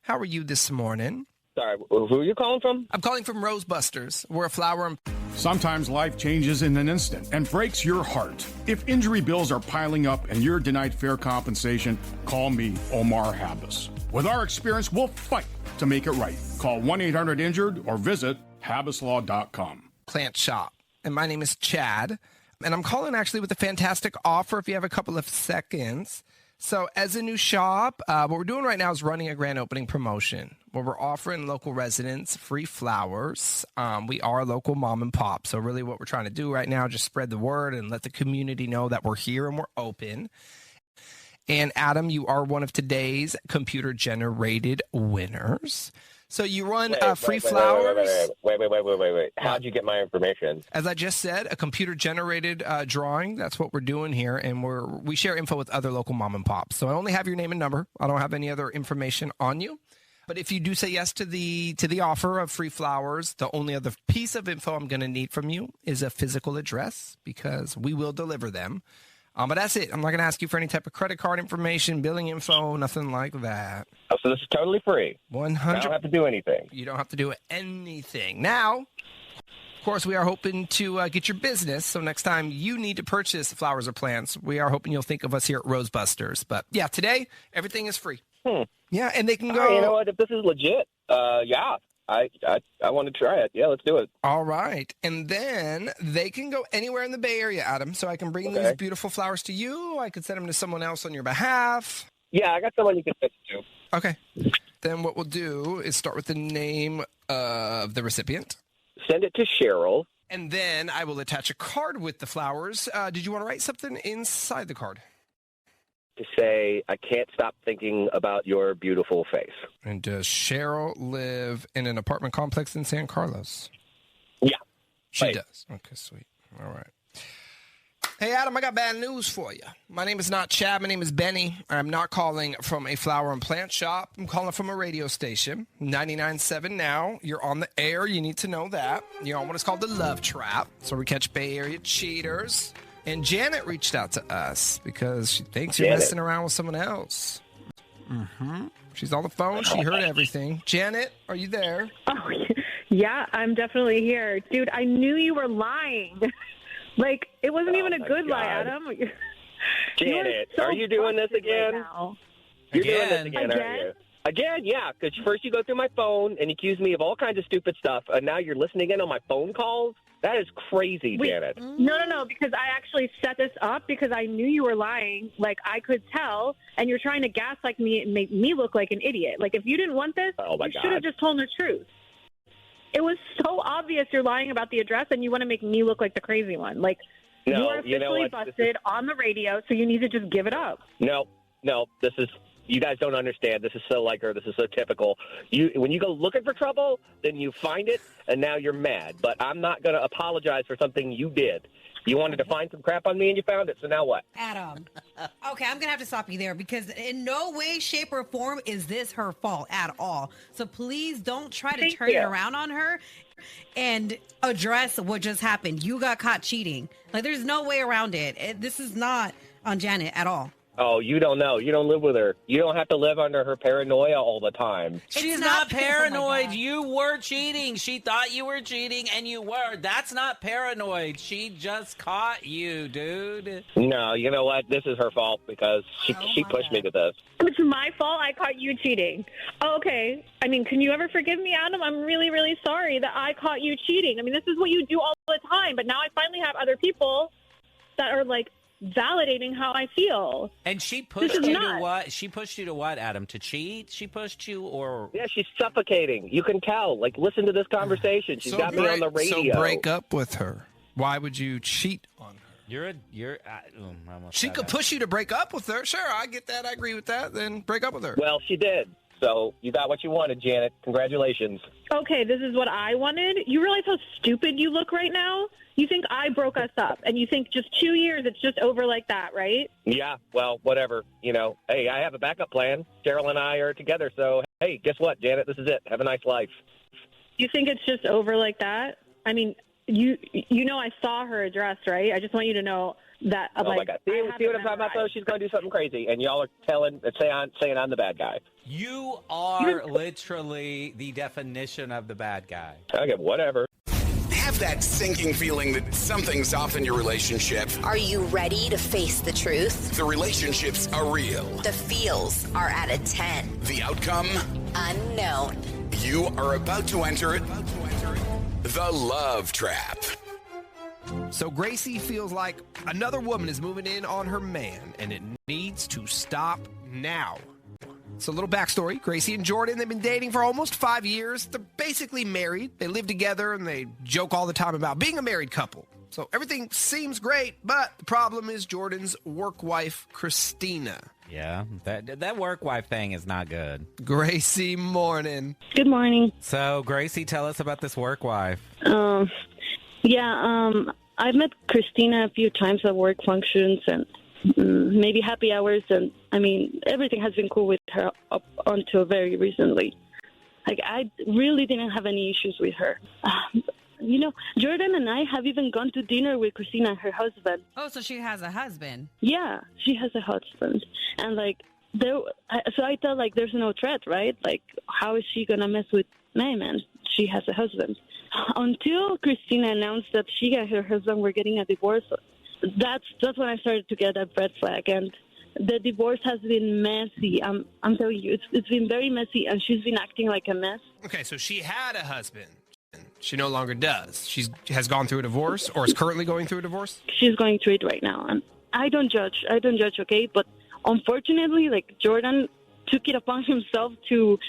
[SPEAKER 1] How are you this morning?
[SPEAKER 18] Sorry, who are you calling from?
[SPEAKER 1] I'm calling from Rosebusters. We're a flower and...
[SPEAKER 9] Sometimes life changes in an instant and breaks your heart. If injury bills are piling up and you're denied fair compensation, call me, Omar Habas. With our experience, we'll fight to make it right. Call 1-800-INJURED or visit HabbisLaw.com.
[SPEAKER 1] Plant Shop. And my name is Chad. And I'm calling actually with a fantastic offer if you have a couple of seconds. So as a new shop, what we're doing right now is running a grand opening promotion where we're offering local residents free flowers. We are a local mom and pop. So really what we're trying to do right now, just spread the word and let the community know that we're here and we're open. And Adam, you are one of today's computer-generated winners. So you run free flowers.
[SPEAKER 18] Wait. How'd you get my information?
[SPEAKER 1] As I just said, a computer-generated drawing. That's what we're doing here, and we share info with other local mom and pops. So I only have your name and number. I don't have any other information on you. But if you do say yes to the offer of free flowers, the only other piece of info I'm going to need from you is a physical address because we will deliver them. But that's it. I'm not going to ask you for any type of credit card information, billing info, nothing like that.
[SPEAKER 18] Oh, so this is totally free.
[SPEAKER 1] 100.
[SPEAKER 18] I don't have to do anything.
[SPEAKER 1] You don't have to do anything. Now, of course, we are hoping to get your business. So next time you need to purchase flowers or plants, we are hoping you'll think of us here at Rosebusters. But yeah, today, everything is free. Yeah, and they can go.
[SPEAKER 18] Oh, you know what? If this is legit, yeah. I want to try it. Yeah, let's do it.
[SPEAKER 1] All right. And then they can go anywhere in the Bay Area, Adam. So I can bring these beautiful flowers to you. I could send them to someone else on your behalf.
[SPEAKER 18] Yeah, I got someone you can send it to.
[SPEAKER 1] Okay. Then what we'll do is start with the name of the recipient.
[SPEAKER 18] Send it to Cheryl.
[SPEAKER 1] And then I will attach a card with the flowers. Did you want to write something inside the card?
[SPEAKER 18] To say, I can't stop thinking about your beautiful face.
[SPEAKER 1] And does Cheryl live in an apartment complex in San Carlos?
[SPEAKER 18] Yeah.
[SPEAKER 1] She does. Okay, sweet. All right. Hey, Adam, I got bad news for you. My name is not Chad. My name is Benny. I'm not calling from a flower and plant shop. I'm calling from a radio station, 99.7 now. You're on the air. You need to know that. You're on what is called the Love Trap. So we catch Bay Area cheaters. And Janet reached out to us because she thinks you're messing around with someone else. Mm-hmm. She's on the phone. She heard everything. Janet, are you there?
[SPEAKER 15] Oh, yeah, I'm definitely here. Dude, I knew you were lying. Like, it wasn't even a good lie, Adam.
[SPEAKER 18] Janet, are you doing this again? Right You're doing this again, aren't you? Again, yeah, because first you go through my phone and accuse me of all kinds of stupid stuff, and now you're listening in on my phone calls? That is crazy, Janet.
[SPEAKER 15] No, because I actually set this up because I knew you were lying. Like, I could tell, and you're trying to gaslight me and make me look like an idiot. Like, if you didn't want this, you should have just told the truth. It was so obvious you're lying about the address, and you want to make me look like the crazy one. Like, you are officially busted on the radio, so you need to just give it up.
[SPEAKER 18] No, this is... You guys don't understand. This is so like her. This is so typical. When you go looking for trouble, then you find it, and now you're mad. But I'm not going to apologize for something you did. You wanted to find some crap on me, and you found it, so now what?
[SPEAKER 3] Adam. Okay, I'm going to have to stop you there because in no way, shape, or form is this her fault at all. So please don't try to turn it around on her and address what just happened. You got caught cheating. Like, there's no way around it. This is not on Janet at all.
[SPEAKER 18] Oh, you don't know. You don't live with her. You don't have to live under her paranoia all the time.
[SPEAKER 4] She's not paranoid. Oh, you were cheating. She thought you were cheating, and you were. That's not paranoid. She just caught you, dude.
[SPEAKER 18] No, you know what? This is her fault because she pushed me to this.
[SPEAKER 15] It's my fault I caught you cheating. Oh, okay. I mean, can you ever forgive me, Adam? I'm really, really sorry that I caught you cheating. I mean, this is what you do all the time, but now I finally have other people that are like, validating how I feel.
[SPEAKER 4] And she pushed you to what? She pushed you to what, Adam? To cheat? She pushed you or...
[SPEAKER 18] Yeah, she's suffocating. You can tell. Like, listen to this conversation. She's got me on the radio.
[SPEAKER 1] So break up with her. Why would you cheat on her? She could push you to break up with her. Sure, I get that. I agree with that. Then break up with her.
[SPEAKER 18] Well, she did. So you got what you wanted, Janet. Congratulations.
[SPEAKER 15] Okay, this is what I wanted. You realize how stupid you look right now? You think I broke us up, and you think just 2 years, it's just over like that, right?
[SPEAKER 18] Yeah, well, whatever. You know, hey, I have a backup plan. Cheryl and I are together, so, hey, guess what, Janet? This is it. Have a nice life.
[SPEAKER 15] You think it's just over like that? I mean, you know I saw her address, right? I just want you to know that.
[SPEAKER 18] Oh, my God. See what I'm talking about, though? She's going to do something crazy, and y'all are saying I'm the bad guy.
[SPEAKER 4] You are literally the definition of the bad guy.
[SPEAKER 18] Okay, whatever.
[SPEAKER 14] Have that sinking feeling that something's off in your relationship.
[SPEAKER 19] Are you ready to face the truth?
[SPEAKER 14] The relationships are real.
[SPEAKER 19] The feels are at a 10.
[SPEAKER 14] The outcome?
[SPEAKER 19] Unknown.
[SPEAKER 14] You are about to enter it. The Love Trap.
[SPEAKER 1] So Gracie feels like another woman is moving in on her man, and it needs to stop now. So a little backstory. Gracie and Jordan, they've been dating for almost 5 years. They're basically married. They live together, and they joke all the time about being a married couple. So everything seems great, but the problem is Jordan's work wife, Christina.
[SPEAKER 4] Yeah, that work wife thing is not good.
[SPEAKER 1] Gracie, morning.
[SPEAKER 6] Good morning.
[SPEAKER 4] So, Gracie, tell us about this work wife.
[SPEAKER 6] I've met Christina a few times at work functions and maybe happy hours, and I mean, everything has been cool with her up until very recently. Like, I really didn't have any issues with her. Jordan and I have even gone to dinner with Christina and her husband.
[SPEAKER 3] Oh, so she has a husband.
[SPEAKER 6] Yeah, she has a husband. And, so I thought, there's no threat, right? Like, how is she going to mess with my man? She has a husband. Until Christina announced that she and her husband were getting a divorce, that's when I started to get a red flag. And the divorce has been messy. I'm telling you, it's been very messy, and she's been acting like a mess.
[SPEAKER 1] Okay, so she had a husband. She no longer does. She has gone through a divorce or is currently going through a divorce?
[SPEAKER 6] She's going through it right now. And I don't judge, okay? But unfortunately, Jordan took it upon himself to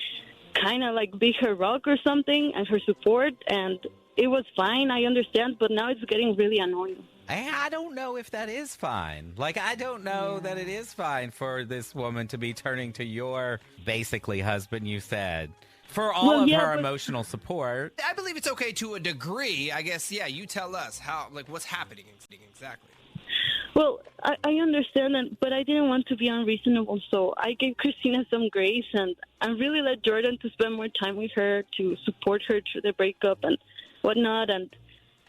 [SPEAKER 6] kind of be her rock or something and her support. And it was fine, I understand, but now it's getting really annoying.
[SPEAKER 4] I don't know if that is fine. I don't know that it is fine for this woman to be turning to your basically husband, you said, for all of her emotional support.
[SPEAKER 1] I believe it's okay to a degree. I guess, you tell us how, what's happening exactly.
[SPEAKER 6] Well, I understand that, but I didn't want to be unreasonable, so I gave Christina some grace and really let Jordan to spend more time with her, to support her through the breakup and whatnot. And,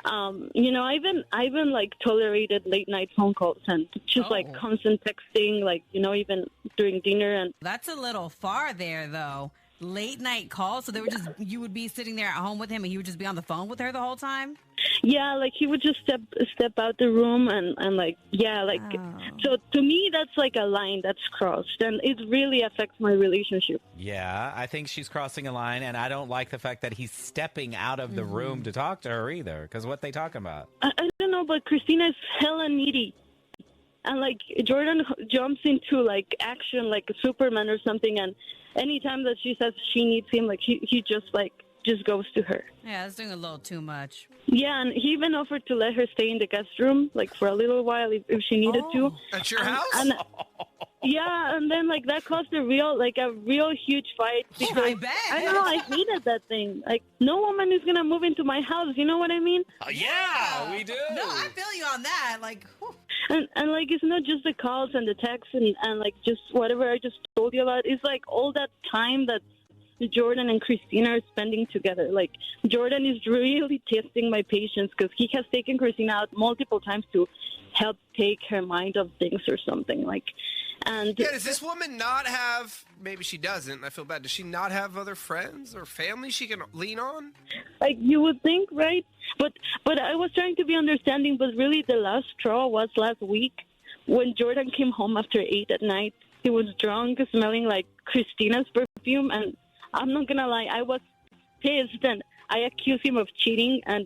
[SPEAKER 6] I even tolerated late night phone calls and just constant texting, even during dinner. And
[SPEAKER 3] that's a little far there, though. Late night calls, so you would be sitting there at home with him and he would just be on the phone with her the whole time?
[SPEAKER 6] Yeah, he would just step out the room and so to me that's a line that's crossed, and it really affects my relationship.
[SPEAKER 4] Yeah, I think she's crossing a line, and I don't like the fact that he's stepping out of the room to talk to her either, because what they talking about?
[SPEAKER 6] I don't know, but Christina is hella needy. And Jordan jumps into action like a Superman or something, and anytime that she says she needs him, he just goes to her.
[SPEAKER 3] Yeah, it's doing a little too much.
[SPEAKER 6] Yeah, and he even offered to let her stay in the guest room for a little while if she needed to.
[SPEAKER 1] At your house?
[SPEAKER 6] Yeah, and then that caused a real huge fight because
[SPEAKER 3] I bet.
[SPEAKER 6] I know I hated that thing. No woman is gonna move into my house. You know what I mean?
[SPEAKER 4] Yeah, we do.
[SPEAKER 3] No, I feel you on that.
[SPEAKER 6] And it's not just the calls and the texts and just whatever I just told you about. It's all that time that Jordan and Christina are spending together. Jordan is really testing my patience because he has taken Christina out multiple times to help take her mind off things or something.
[SPEAKER 1] Does this woman not have, maybe she doesn't, I feel bad, does she not have other friends or family she can lean on?
[SPEAKER 6] You would think, right? But I was trying to be understanding, but really the last straw was last week when Jordan came home after 8 at night. He was drunk, smelling like Christina's perfume, and I'm not gonna lie, I was pissed, and I accused him of cheating, and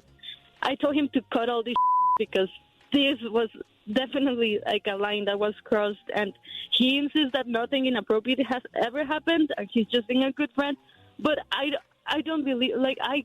[SPEAKER 6] I told him to cut all this because this was definitely a line that was crossed, and he insists that nothing inappropriate has ever happened, and he's just being a good friend. But I don't believe, I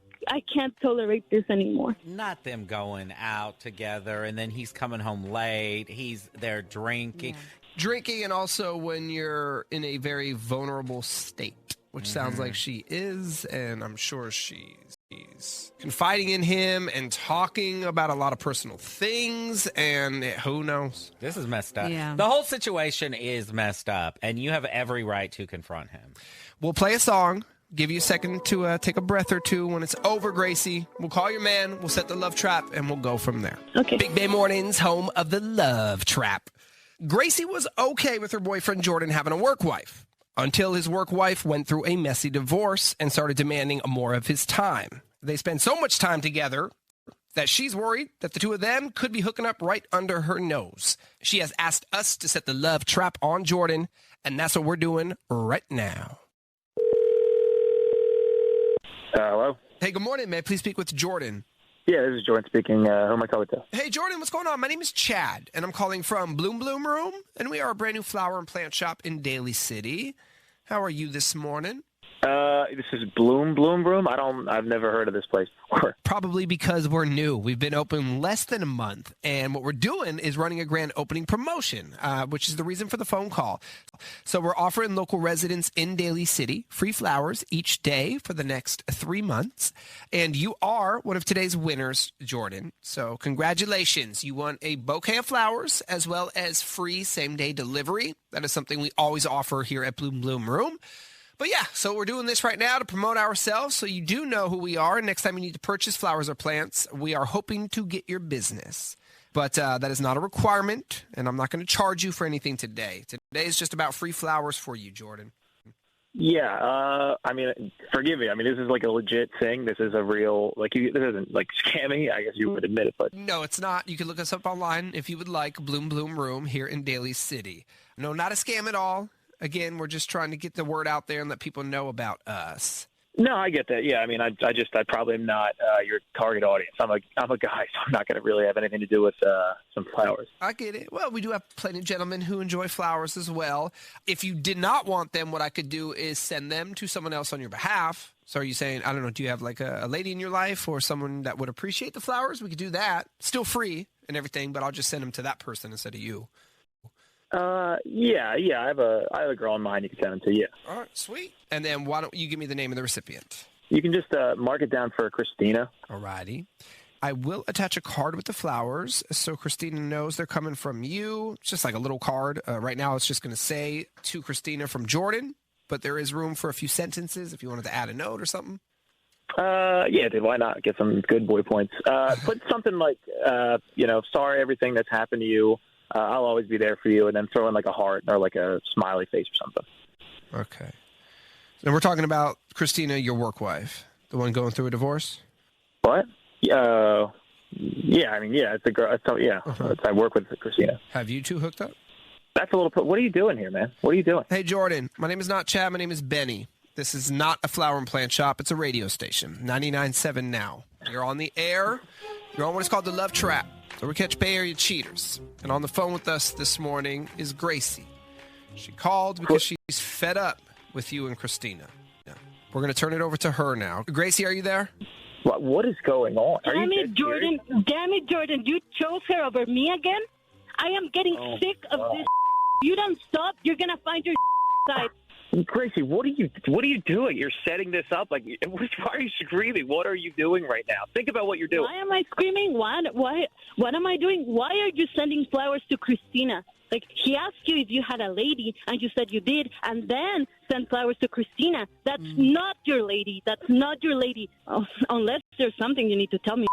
[SPEAKER 6] can't tolerate this anymore.
[SPEAKER 4] Not them going out together, and then he's coming home late. He's there drinking.
[SPEAKER 1] Yeah. Drinking, and also when you're in a very vulnerable state, which sounds like she is, and I'm sure she's confiding in him and talking about a lot of personal things, and who knows?
[SPEAKER 4] This is messed up.
[SPEAKER 3] Yeah.
[SPEAKER 4] The whole situation is messed up, and you have every right to confront him.
[SPEAKER 1] We'll play a song, give you a second to take a breath or two. When it's over, Gracie, we'll call your man, we'll set the love trap, and we'll go from there.
[SPEAKER 6] Okay.
[SPEAKER 1] Big Bay Mornings, home of the love trap. Gracie was okay with her boyfriend Jordan having a work wife, until his work wife went through a messy divorce and started demanding more of his time. They spend so much time together that she's worried that the two of them could be hooking up right under her nose. She has asked us to set the love trap on Jordan, and that's what we're doing right now.
[SPEAKER 5] Hello?
[SPEAKER 1] Hey, good morning. May I please speak with Jordan?
[SPEAKER 10] Yeah, this is Jordan speaking. Who am I calling to?
[SPEAKER 1] Hey, Jordan, what's going on? My name is Chad, and I'm calling from Bloom Room, and we are a brand new flower and plant shop in Daly City. How are you this morning?
[SPEAKER 10] This is Bloom Room. I've never heard of this place before.
[SPEAKER 1] Probably because we're new. We've been open less than a month, and what we're doing is running a grand opening promotion, which is the reason for the phone call. So we're offering local residents in Daly City free flowers each day for the next 3 months, and you are one of today's winners, Jordan. So congratulations. You won a bouquet of flowers as well as free same-day delivery. That is something we always offer here at Bloom Room. But yeah, so we're doing this right now to promote ourselves so you do know who we are. Next time you need to purchase flowers or plants, we are hoping to get your business. But that is not a requirement, and I'm not going to charge you for anything today. Today is just about free flowers for you, Jordan.
[SPEAKER 10] Yeah, forgive me. This is like a legit thing. This is a real, this isn't like scamming. I guess you would admit it, but.
[SPEAKER 1] No, it's not. You can look us up online if you would like. Bloom Room here in Daly City. No, not a scam at all. Again, we're just trying to get the word out there and let people know about us.
[SPEAKER 10] No, I get that. Yeah, I probably am not your target audience. I'm a guy, so I'm not going to really have anything to do with some flowers.
[SPEAKER 1] I get it. Well, we do have plenty of gentlemen who enjoy flowers as well. If you did not want them, what I could do is send them to someone else on your behalf. So are you saying, I don't know, do you have like a lady in your life or someone that would appreciate the flowers? We could do that. Still free and everything, but I'll just send them to that person instead of you.
[SPEAKER 10] Yeah. I have a girl in mind you can send them to. Yeah.
[SPEAKER 1] All right, sweet. And then why don't you give me the name of the recipient?
[SPEAKER 10] You can just mark it down for Christina.
[SPEAKER 1] All righty. I will attach a card with the flowers so Christina knows they're coming from you. It's just like a little card. Right now it's just going to say to Christina from Jordan, but there is room for a few sentences if you wanted to add a note or something.
[SPEAKER 10] Yeah, dude, why not? Get some good boy points. Put something like, sorry everything that's happened to you. I'll always be there for you, and then throw in like a heart or like a smiley face or something.
[SPEAKER 1] Okay. And we're talking about Christina, your work wife, the one going through a divorce?
[SPEAKER 10] What? Yeah, it's a girl. I work with Christina.
[SPEAKER 1] Have you two hooked up?
[SPEAKER 10] That's a little. What are you doing here, man? What are you doing?
[SPEAKER 1] Hey, Jordan. My name is not Chad. My name is Benny. This is not a flower and plant shop. It's a radio station. 99.7 now. You're on the air. You're on what is called the Love Trap. So we catch Bay Area cheaters. And on the phone with us this morning is Gracie. She called because she's fed up with you and Christina. Yeah. We're going to turn it over to her now. Gracie, are you there?
[SPEAKER 10] What is going on?
[SPEAKER 6] Damn it, Jordan. You chose her over me again? I am getting sick of this. You don't stop, you're going to find your side.
[SPEAKER 10] Gracie, what are you doing? You're setting this up. Why are you screaming? What are you doing right now? Think about what you're doing.
[SPEAKER 6] Why am I screaming? What am I doing? Why are you sending flowers to Christina? He asked you if you had a lady, and you said you did, and then send flowers to Christina. That's not your lady. That's not your lady. Oh, unless there's something you need to tell me.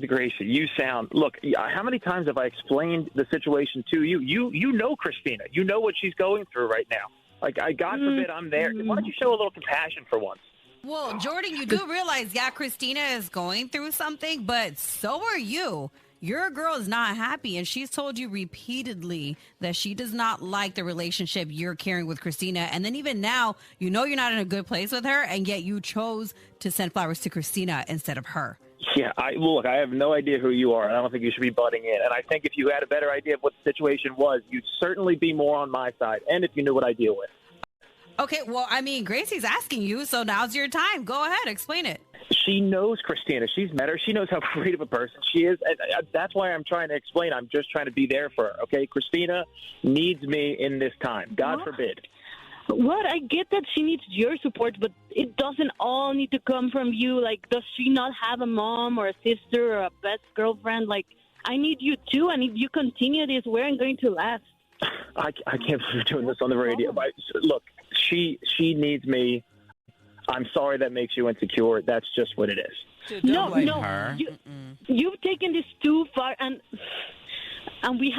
[SPEAKER 10] Gracie, you sound. Look, how many times have I explained the situation to you? You know Christina. You know what she's going through right now. God forbid I'm there. Why don't you show a little compassion for once?
[SPEAKER 3] Well, Jordan, you do realize, Christina is going through something, but so are you. Your girl is not happy, and she's told you repeatedly that she does not like the relationship you're carrying with Christina. And then even now, you know you're not in a good place with her, and yet you chose to send flowers to Christina instead of her.
[SPEAKER 10] Yeah, I have no idea who you are, and I don't think you should be butting in. And I think if you had a better idea of what the situation was, you'd certainly be more on my side, and if you knew what I deal with.
[SPEAKER 3] Okay, well, Gracie's asking you, so now's your time. Go ahead, explain it.
[SPEAKER 10] She knows Christina. She's met her. She knows how great of a person she is. And that's why I'm trying to explain. I'm just trying to be there for her, okay? Christina needs me in this time. God forbid.
[SPEAKER 6] What? I get that she needs your support, but it doesn't all need to come from you. Does she not have a mom or a sister or a best girlfriend? I need you too, and if you continue this, where I'm going to last.
[SPEAKER 10] I can't believe you're doing this on the radio. But look, she needs me. I'm sorry that makes you insecure. That's just what it is.
[SPEAKER 4] Dude, don't blame her.
[SPEAKER 6] You've taken this too far, and we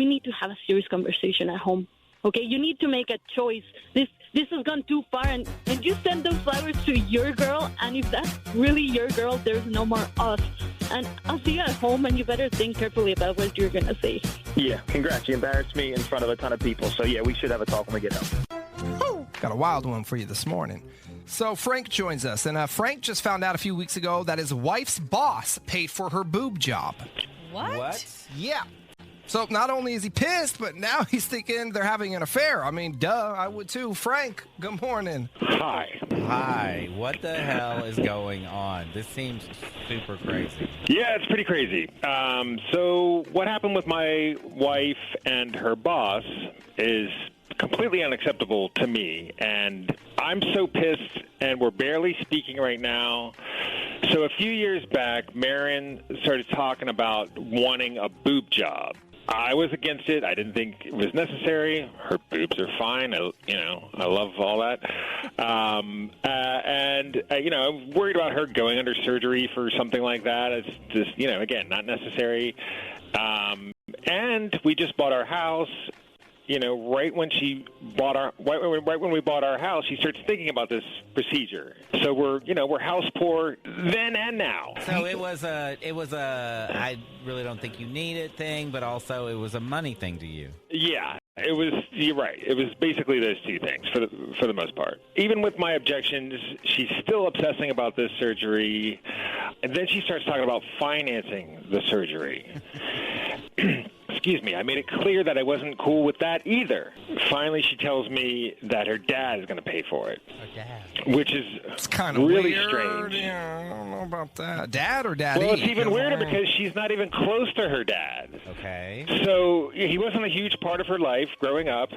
[SPEAKER 6] need to have a serious conversation at home. Okay, you need to make a choice. This has gone too far, and you send those flowers to your girl, and if that's really your girl, there's no more us. And I'll see you at home, and you better think carefully about what you're going to say.
[SPEAKER 10] Yeah, congrats. You embarrassed me in front of a ton of people. So, yeah, we should have a talk when we get home.
[SPEAKER 1] Got a wild one for you this morning. So Frank joins us, and Frank just found out a few weeks ago that his wife's boss paid for her boob job.
[SPEAKER 3] What?
[SPEAKER 1] Yeah. So not only is he pissed, but now he's thinking they're having an affair. I mean, duh, I would too. Frank, good morning.
[SPEAKER 4] Hi. What the hell is going on? This seems super crazy.
[SPEAKER 20] Yeah, it's pretty crazy. So what happened with my wife and her boss is completely unacceptable to me, and I'm so pissed, and we're barely speaking right now. So a few years back, Marion started talking about wanting a boob job. I was against it. I didn't think it was necessary. Her boobs are fine. I love all that. I'm worried about her going under surgery for something like that. It's just, again, not necessary. And we just bought our house. Right when we bought our house, she starts thinking about this procedure. So we're house poor then and now.
[SPEAKER 4] So it was a I really don't think you need it thing, but also it was a money thing to you.
[SPEAKER 20] Yeah, it was. You're right. It was basically those two things for the most part. Even with my objections, she's still obsessing about this surgery, and then she starts talking about financing the surgery. Excuse me, I made it clear that I wasn't cool with that either. Finally, she tells me that her dad is going to pay for it.
[SPEAKER 4] Her dad.
[SPEAKER 20] Which is
[SPEAKER 1] It's kind of
[SPEAKER 20] really
[SPEAKER 1] weird.
[SPEAKER 20] strange.
[SPEAKER 1] Yeah, I don't know about that. Dad or daddy?
[SPEAKER 20] Well, it's even weirder because she's not even close to her dad.
[SPEAKER 4] Okay.
[SPEAKER 20] So he wasn't a huge part of her life growing up.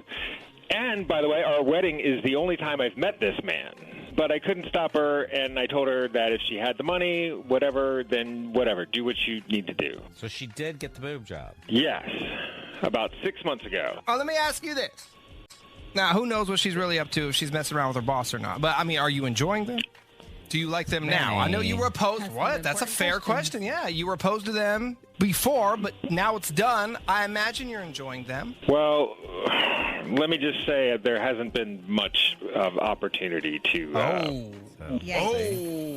[SPEAKER 20] And, by the way, our wedding is the only time I've met this man. But I couldn't stop her, and I told her that if she had the money, whatever, then whatever. Do what you need to do.
[SPEAKER 4] So she did get the boob job.
[SPEAKER 20] Yes. About 6 months ago.
[SPEAKER 1] Oh, let me ask you this. Now, who knows what she's really up to, if she's messing around with her boss or not. But, I mean, are you enjoying them? Do you like them now? I know you were opposed. What? That's a fair question. Yeah, you were opposed to them before, but now it's done. I imagine you're enjoying them.
[SPEAKER 20] Well, let me just say there hasn't been much of opportunity to.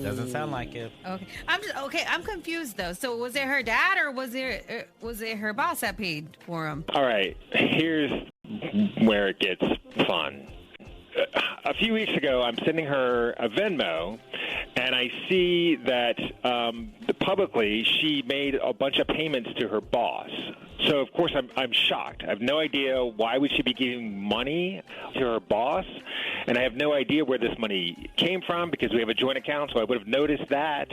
[SPEAKER 4] Doesn't sound like it.
[SPEAKER 3] Okay. I'm confused though. So was it her dad or was it her boss that paid for him?
[SPEAKER 20] All right. Here's where it gets fun. A few weeks ago, I'm sending her a Venmo, and I see that publicly she made a bunch of payments to her boss. So, of course, I'm shocked. I have no idea why would she be giving money to her boss, and I have no idea where this money came from because we have a joint account, so I would have noticed that,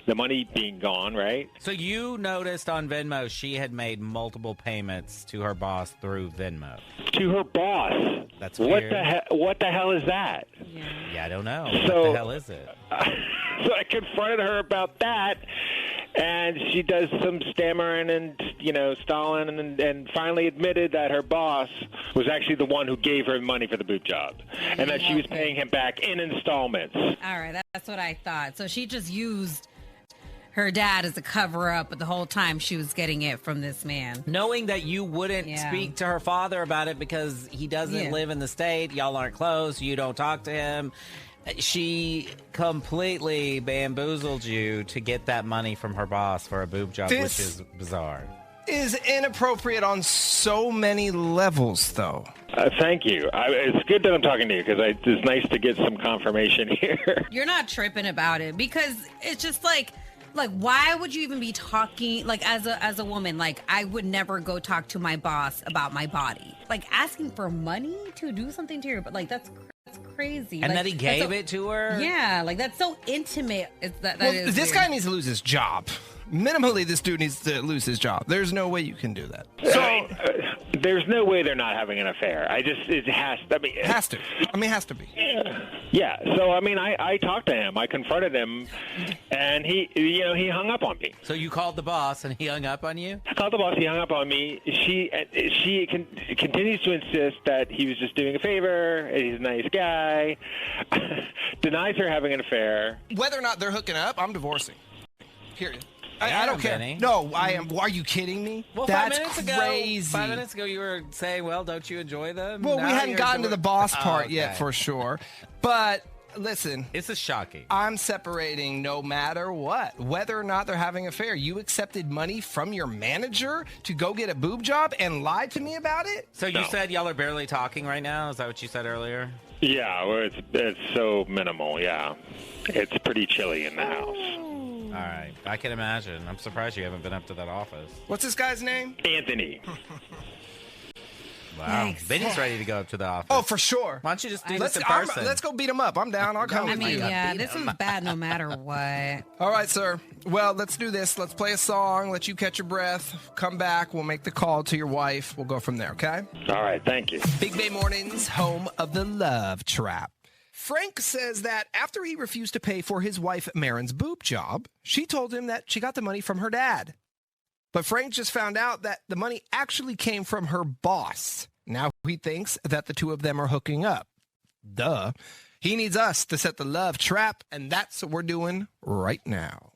[SPEAKER 20] the money being gone, right?
[SPEAKER 4] So you noticed on Venmo she had made multiple payments to her boss through Venmo.
[SPEAKER 20] To her boss?
[SPEAKER 4] That's
[SPEAKER 20] weird. What the hell is that?
[SPEAKER 4] Yeah, I don't know.
[SPEAKER 20] So,
[SPEAKER 4] what the hell is it?
[SPEAKER 20] So I confronted her about that, and she does some stammering and, stalling, and finally admitted that her boss was actually the one who gave her money for the boob job, and that she was paying him back in installments.
[SPEAKER 3] All right, that's what I thought. So she just used her dad as a cover-up, but the whole time she was getting it from this man.
[SPEAKER 4] Knowing that you wouldn't speak to her father about it because he doesn't live in the state, y'all aren't close, you don't talk to him. She completely bamboozled you to get that money from her boss for a boob job, which is bizarre.
[SPEAKER 1] Is inappropriate on so many levels, though.
[SPEAKER 20] Thank you. It's good that I'm talking to you because it's nice to get some confirmation here.
[SPEAKER 3] You're not tripping about it because it's just like why would you even be talking as a woman? Like, I would never go talk to my boss about my body. Like, asking for money to do something to her, but that's crazy.
[SPEAKER 4] And that he gave it to her?
[SPEAKER 3] Yeah, that's so intimate.
[SPEAKER 1] This
[SPEAKER 3] weird.
[SPEAKER 1] guy needs to lose his job. Minimally, this dude needs to lose his job. There's no way you can do that.
[SPEAKER 20] So there's no way they're not having an affair. It has to be.
[SPEAKER 1] It has to. It has to be.
[SPEAKER 20] Yeah. So I talked to him. I confronted him, and he hung up on me.
[SPEAKER 4] So you called the boss, and he hung up on you?
[SPEAKER 20] I called the boss. He hung up on me. She continues to insist that he was just doing a favor. He's a nice guy. Denies her having an affair.
[SPEAKER 1] Whether or not they're hooking up, I'm divorcing. Period.
[SPEAKER 4] Yeah,
[SPEAKER 1] I don't care.
[SPEAKER 4] Benny.
[SPEAKER 1] No, I am. Are you kidding me?
[SPEAKER 4] Well,
[SPEAKER 1] that's
[SPEAKER 4] 5 minutes ago, you were saying, well, don't you enjoy them?
[SPEAKER 1] Well,
[SPEAKER 4] Now
[SPEAKER 1] we hadn't
[SPEAKER 4] you're
[SPEAKER 1] gotten to the boss part yet,
[SPEAKER 4] okay.
[SPEAKER 1] for sure. But Listen.
[SPEAKER 4] This is shocking.
[SPEAKER 1] I'm separating no matter what. Whether or not they're having an affair. You accepted money from your manager to go get a boob job and lied to me about it?
[SPEAKER 4] So you said y'all are barely talking right now? Is that what you said earlier?
[SPEAKER 20] Yeah, well, it's so minimal, yeah. It's pretty chilly in the house.
[SPEAKER 4] All right. I can imagine. I'm surprised you haven't been up to that office.
[SPEAKER 1] What's this guy's name?
[SPEAKER 20] Anthony.
[SPEAKER 4] Wow.
[SPEAKER 1] Thanks.
[SPEAKER 4] Benny's ready to go up to the office.
[SPEAKER 1] Oh, for sure.
[SPEAKER 4] Why don't you just do
[SPEAKER 1] Let's,
[SPEAKER 4] this in person?
[SPEAKER 1] let's go beat him up. I'm down. I'll come
[SPEAKER 3] I
[SPEAKER 1] with
[SPEAKER 3] mean,
[SPEAKER 1] you.
[SPEAKER 3] yeah, this is bad no matter what.
[SPEAKER 1] All right, sir. Well, let's do this. Let's play a song, let you catch your breath, come back. We'll make the call to your wife. We'll go from there, okay?
[SPEAKER 20] All right, thank you.
[SPEAKER 1] Big Bay Mornings, home of the love trap. Frank says that after he refused to pay for his wife Marin's boob job, she told him that she got the money from her dad. But Frank just found out that the money actually came from her boss. Now he thinks that the two of them are hooking up. Duh. He needs us to set the love trap, and that's what we're doing right now.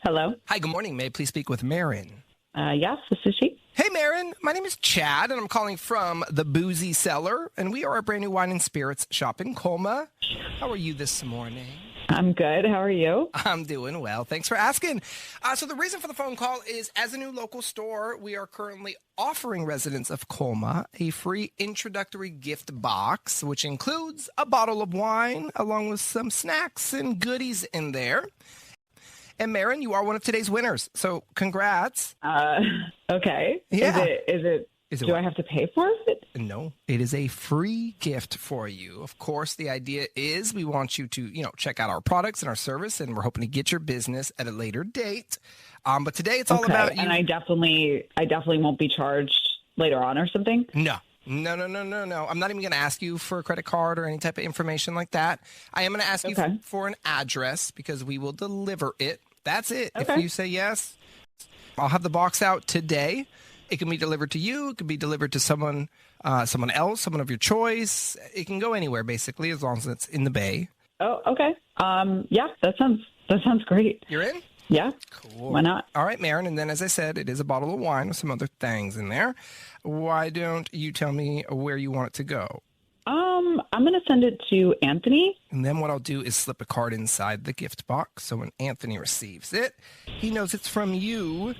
[SPEAKER 21] Hello.
[SPEAKER 1] Hi, good morning. May I please speak with Marin?
[SPEAKER 21] Yes, this is she.
[SPEAKER 1] Hey, Marin. My name is Chad, and I'm calling from the Boozy Cellar, and we are a brand new wine and spirits shop in Colma. How are you this morning?
[SPEAKER 21] I'm good. How are you?
[SPEAKER 1] I'm doing well. Thanks for asking. So the reason for the phone call is, as a new local store, we are currently offering residents of Colma a free introductory gift box, which includes a bottle of wine along with some snacks and goodies in there. And Marin, you are one of today's winners, so congrats.
[SPEAKER 21] Okay.
[SPEAKER 1] Yeah.
[SPEAKER 21] Do I have to pay for it?
[SPEAKER 1] No, it is a free gift for you. Of course, the idea is we want you to, check out our products and our service, and we're hoping to get your business at a later date. But today it's all about you.
[SPEAKER 21] And I definitely won't be charged later on or something?
[SPEAKER 1] No. I'm not even going to ask you for a credit card or any type of information like that. I am going to ask you for an address because we will deliver it. That's it.
[SPEAKER 21] Okay.
[SPEAKER 1] If you say yes, I'll have the box out today. It can be delivered to you. It can be delivered to someone else, someone of your choice. It can go anywhere, basically, as long as it's in the Bay.
[SPEAKER 21] Oh, okay. Yeah, that sounds great.
[SPEAKER 1] You're in?
[SPEAKER 21] Yeah.
[SPEAKER 1] Cool.
[SPEAKER 21] Why not?
[SPEAKER 1] All right, Marin. And then, as I said, it is a bottle of wine with some other things in there. Why don't you tell me where you want it to go?
[SPEAKER 21] I'm going to send it to Anthony.
[SPEAKER 1] And then what I'll do is slip a card inside the gift box. So when Anthony receives it, he knows it's from you.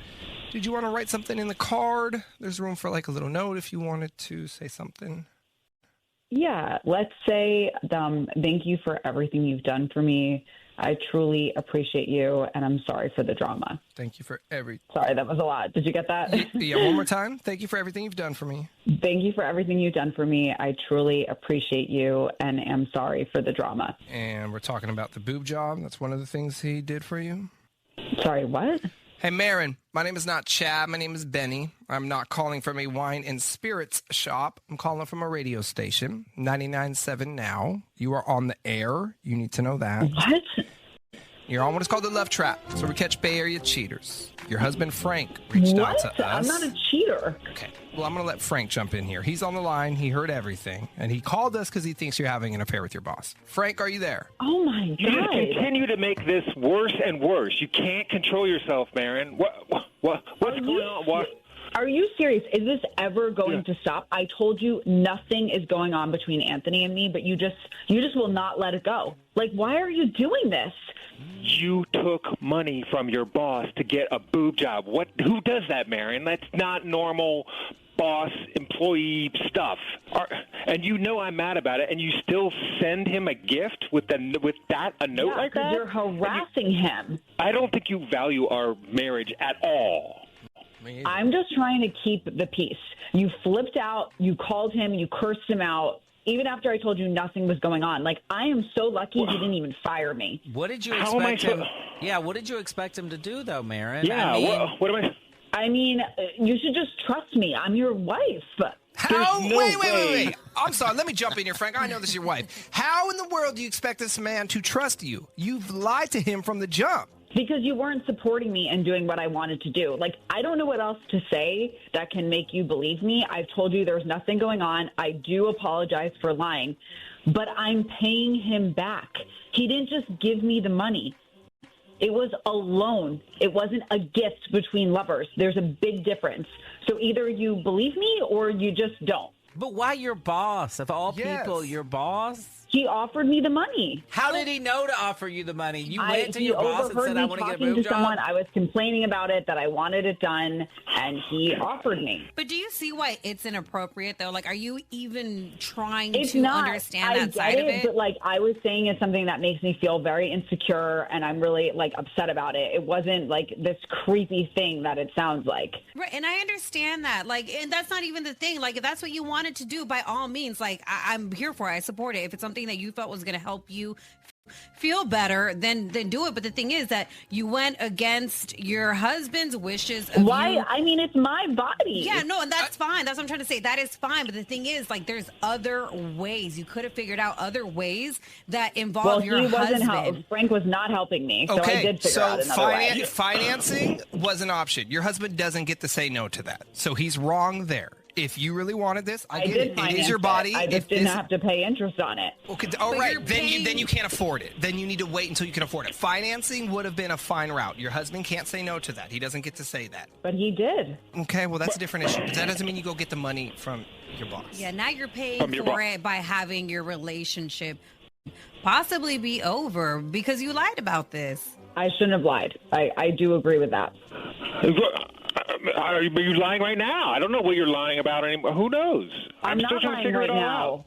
[SPEAKER 1] Did you want to write something in the card? There's room for like a little note if you wanted to say something.
[SPEAKER 21] Yeah. Let's say, thank you for everything you've done for me. I truly appreciate you, and I'm sorry for the drama.
[SPEAKER 1] Thank you for everything.
[SPEAKER 21] Sorry, that was a lot. Did you get that?
[SPEAKER 1] Yeah, one more time. Thank you for everything you've done for me.
[SPEAKER 21] Thank you for everything you've done for me. I truly appreciate you, and am sorry for the drama.
[SPEAKER 1] And we're talking about the boob job. That's one of the things he did for you.
[SPEAKER 21] Sorry, what?
[SPEAKER 1] Hey, Marin, my name is not Chad. My name is Benny. I'm not calling from a wine and spirits shop. I'm calling from a radio station, 99.7 Now. You are on the air. You need to know that.
[SPEAKER 21] What?
[SPEAKER 1] You're on what is called the Love Trap. So we catch Bay Area cheaters. Your husband, Frank, reached out to us.
[SPEAKER 21] I'm not a cheater.
[SPEAKER 1] Okay. Well, I'm going to let Frank jump in here. He's on the line. He heard everything. And he called us because he thinks you're having an affair with your boss. Frank, are you there?
[SPEAKER 21] Oh, my God.
[SPEAKER 20] You just continue to make this worse and worse. You can't control yourself, Marin. What's going on? What?
[SPEAKER 21] Are you serious? Is this ever going to stop? I told you nothing is going on between Anthony and me, but you just will not let it go. Like, why are you doing this?
[SPEAKER 20] You took money from your boss to get a boob job. Who does that, Marin? That's not normal boss employee stuff. And you know I'm mad about it, and you still send him a gift with a note like that?
[SPEAKER 21] Because you're harassing him.
[SPEAKER 20] I don't think you value our marriage at all.
[SPEAKER 21] I'm just trying to keep the peace. You flipped out. You called him. You cursed him out. Even after I told you nothing was going on. Like, I am so lucky he didn't even fire me.
[SPEAKER 4] What did you expect him? Yeah, what did you expect him to do, though, Marin?
[SPEAKER 20] Yeah, what am I?
[SPEAKER 21] I mean, you should just trust me. I'm your wife.
[SPEAKER 1] How?
[SPEAKER 21] No
[SPEAKER 1] wait. I'm sorry. Let me jump in here, Frank. I know this is your wife. How in the world do you expect this man to trust you? You've lied to him from the jump.
[SPEAKER 21] Because you weren't supporting me and doing what I wanted to do. Like, I don't know what else to say that can make you believe me. I've told you there's nothing going on. I do apologize for lying, but I'm paying him back. He didn't just give me the money. It was a loan. It wasn't a gift between lovers. There's a big difference. So either you believe me or you just don't.
[SPEAKER 4] But why your boss? Of all people, your boss?
[SPEAKER 21] He offered me the money.
[SPEAKER 4] How did he know to offer you the money? You went to your boss and said, I want to get a boob
[SPEAKER 21] to
[SPEAKER 4] job?
[SPEAKER 21] someone. I was complaining about it, that I wanted it done, and he offered me.
[SPEAKER 3] But do you see why it's inappropriate, though? Like, are you even trying
[SPEAKER 21] It's
[SPEAKER 3] to
[SPEAKER 21] not.
[SPEAKER 3] understand
[SPEAKER 21] I
[SPEAKER 3] that
[SPEAKER 21] get
[SPEAKER 3] side of
[SPEAKER 21] it,
[SPEAKER 3] it?
[SPEAKER 21] but like I was saying, it's something that makes me feel very insecure, and I'm really like upset about it. It wasn't like this creepy thing that it sounds like.
[SPEAKER 3] Right, and I understand that. Like, and that's not even the thing. Like, if that's what you wanted to do, by all means, like, I'm here for it. I support it. If it's something that you felt was going to help you feel better, then do it. But the thing is that you went against your husband's wishes.
[SPEAKER 21] Why? I mean, it's my body.
[SPEAKER 3] Yeah, no, and that's fine. That's what I'm trying to say. That is fine. But the thing is, like, there's other ways. You could have figured out other ways that involve your husband.
[SPEAKER 21] Frank was not helping me, so I did figure out another way.
[SPEAKER 1] Financing was an option. Your husband doesn't get to say no to that. So he's wrong there. If you really wanted this, I get it. It is your body.
[SPEAKER 21] I just didn't have to pay interest on it.
[SPEAKER 1] Okay, all right. Then you can't afford it. Then you need to wait until you can afford it. Financing would have been a fine route. Your husband can't say no to that. He doesn't get to say that.
[SPEAKER 21] But he did.
[SPEAKER 1] Okay, well, that's a different issue. But that doesn't mean you go get the money from your boss.
[SPEAKER 3] Yeah, now you're paying for it by having your relationship possibly be over because you lied about this.
[SPEAKER 21] I shouldn't have lied. I do agree with that.
[SPEAKER 20] Are you lying right now? I don't know what you're lying about anymore. Who knows?
[SPEAKER 21] I'm
[SPEAKER 20] still
[SPEAKER 21] not
[SPEAKER 20] trying to
[SPEAKER 21] lying
[SPEAKER 20] figure
[SPEAKER 21] right
[SPEAKER 20] it all
[SPEAKER 21] now.
[SPEAKER 20] out.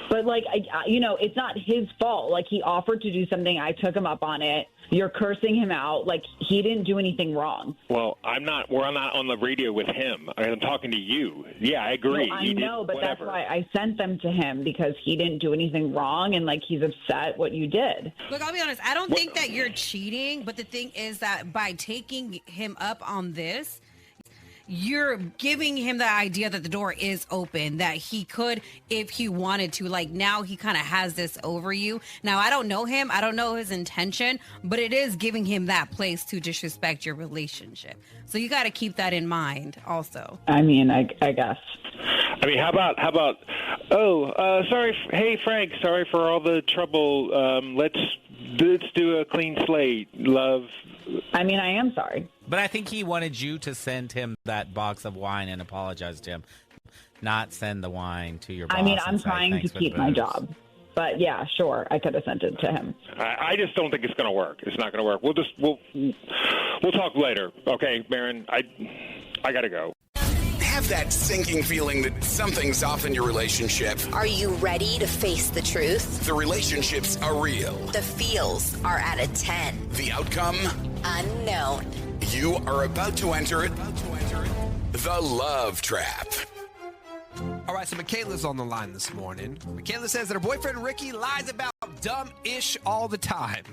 [SPEAKER 21] But, like, it's not his fault. Like, he offered to do something. I took him up on it. You're cursing him out. Like, he didn't do anything wrong.
[SPEAKER 20] Well, we're not on the radio with him. I'm talking to you. Yeah, I agree.
[SPEAKER 21] No, I know, but that's why I sent them to him, because he didn't do anything wrong, and, like, he's upset what you did.
[SPEAKER 3] Look, I'll be honest. I don't think that you're cheating, but the thing is that by taking him up on this, you're giving him the idea that the door is open, that he could, if he wanted to, like, now he kind of has this over you. Now, I don't know him. I don't know his intention, but it is giving him that place to disrespect your relationship. So you got to keep that in mind also.
[SPEAKER 21] I mean, I guess.
[SPEAKER 20] I mean, how about, sorry. Hey, Frank, sorry for all the trouble. Let's do a clean slate, love.
[SPEAKER 21] I mean, I am sorry.
[SPEAKER 4] But I think he wanted you to send him that box of wine and apologize to him, not send the wine to your boss.
[SPEAKER 21] I mean, I'm
[SPEAKER 4] and say,
[SPEAKER 21] trying to
[SPEAKER 4] "Thanks for
[SPEAKER 21] keep
[SPEAKER 4] the
[SPEAKER 21] my
[SPEAKER 4] booze."
[SPEAKER 21] job. But, yeah, sure, I could have sent it to him.
[SPEAKER 20] I just don't think it's going to work. It's not going to work. We'll talk later. Okay, Baron, I got to go.
[SPEAKER 14] Have that sinking feeling that something's off in your relationship.
[SPEAKER 19] Are you ready to face the truth?
[SPEAKER 14] The relationships are real.
[SPEAKER 19] The feels are at a 10.
[SPEAKER 14] The outcome?
[SPEAKER 19] Unknown.
[SPEAKER 14] You are about to enter it. The Love Trap.
[SPEAKER 1] All right, so Michaela's on the line this morning. Michaela says that her boyfriend Ricky lies about dumb-ish all the time.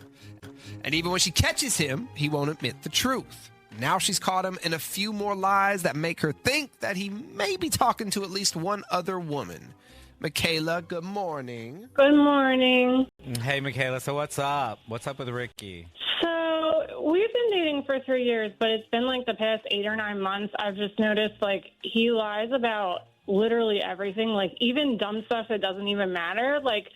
[SPEAKER 1] And even when she catches him, he won't admit the truth. Now she's caught him in a few more lies that make her think that he may be talking to at least one other woman. Michaela, good morning.
[SPEAKER 15] Good morning.
[SPEAKER 4] Hey, Michaela, so what's up? What's up with Ricky?
[SPEAKER 15] So we've been dating for 3 years, but it's been like the past 8 or 9 months. I've just noticed like he lies about literally everything, like even dumb stuff that doesn't even matter. Like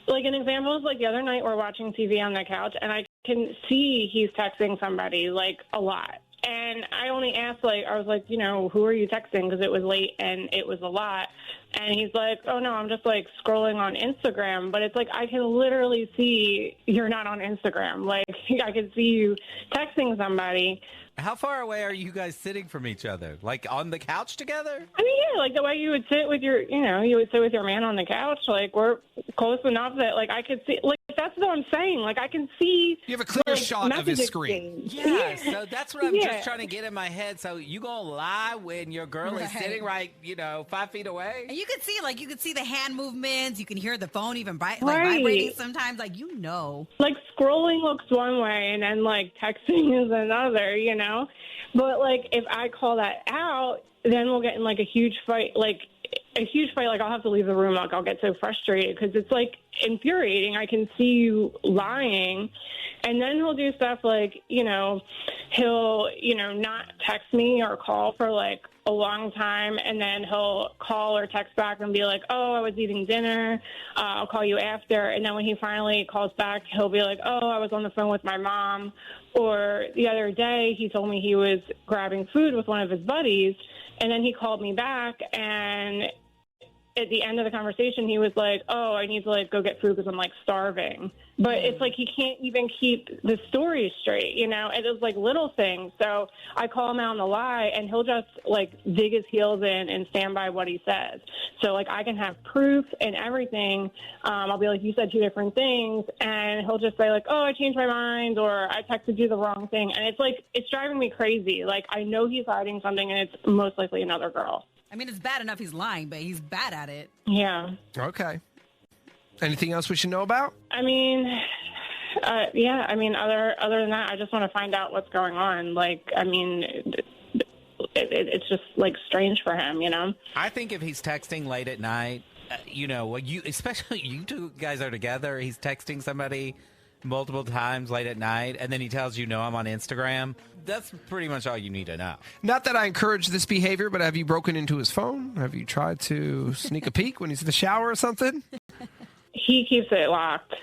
[SPEAKER 15] an example is like the other night we're watching TV on the couch and I can see he's texting somebody like a lot. And I only asked, I was like, who are you texting? Because it was late and it was a lot. And he's like, oh, no, I'm just, scrolling on Instagram. But it's like I can literally see you're not on Instagram. Like, I can see you texting somebody.
[SPEAKER 4] How far away are you guys sitting from each other? Like, on the couch together?
[SPEAKER 15] I mean, yeah, like the way you would sit with your, you would sit with your man on the couch. Like, we're close enough that, I could see, that's what I'm saying. Like, I can see.
[SPEAKER 1] You have a clear shot of his screen.
[SPEAKER 4] Yeah, so that's what I'm just trying to get in my head. So you gonna lie when your girl is sitting 5 feet away?
[SPEAKER 3] And you could see, you could see the hand movements. You can hear the phone even vibrating sometimes. Like,
[SPEAKER 15] Like, scrolling looks one way and then, texting is another, But, if I call that out, then we'll get in, a huge fight. I'll have to leave the room. I'll get so frustrated because it's, infuriating. I can see you lying. And then he'll do stuff he'll, not text me or call for, a long time. And then he'll call or text back and be like, oh, I was eating dinner. I'll call you after. And then when he finally calls back, he'll be like, oh, I was on the phone with my mom. Or the other day, he told me he was grabbing food with one of his buddies. And then he called me back and at the end of the conversation, he was like, oh, I need to, like, go get food because I'm, like, starving. But it's like he can't even keep the story straight, you know? And it's, like, little things. So I call him out on the lie, and he'll just, like, dig his heels in and stand by what he says. So, like, I can have proof and everything. I'll be like, you said two different things. And he'll just say, like, oh, I changed my mind, or I texted you the wrong thing. And it's, like, it's driving me crazy. Like, I know he's hiding something, and it's most likely another girl.
[SPEAKER 3] I mean, it's bad enough he's lying, but he's bad at it.
[SPEAKER 15] Yeah.
[SPEAKER 1] Okay. Anything else we should know about?
[SPEAKER 15] I mean, yeah. I mean, other than that, I just want to find out what's going on. Like, I mean, it's just like strange for him, you know.
[SPEAKER 4] I think if he's texting late at night, you know, especially you two guys are together, he's texting somebody multiple times late at night, and then he tells you, no, I'm on Instagram. That's pretty much all you need to know.
[SPEAKER 1] Not that I encourage this behavior, but have you broken into his phone? Have you tried to sneak a peek when he's in the shower or something?
[SPEAKER 15] He keeps it locked.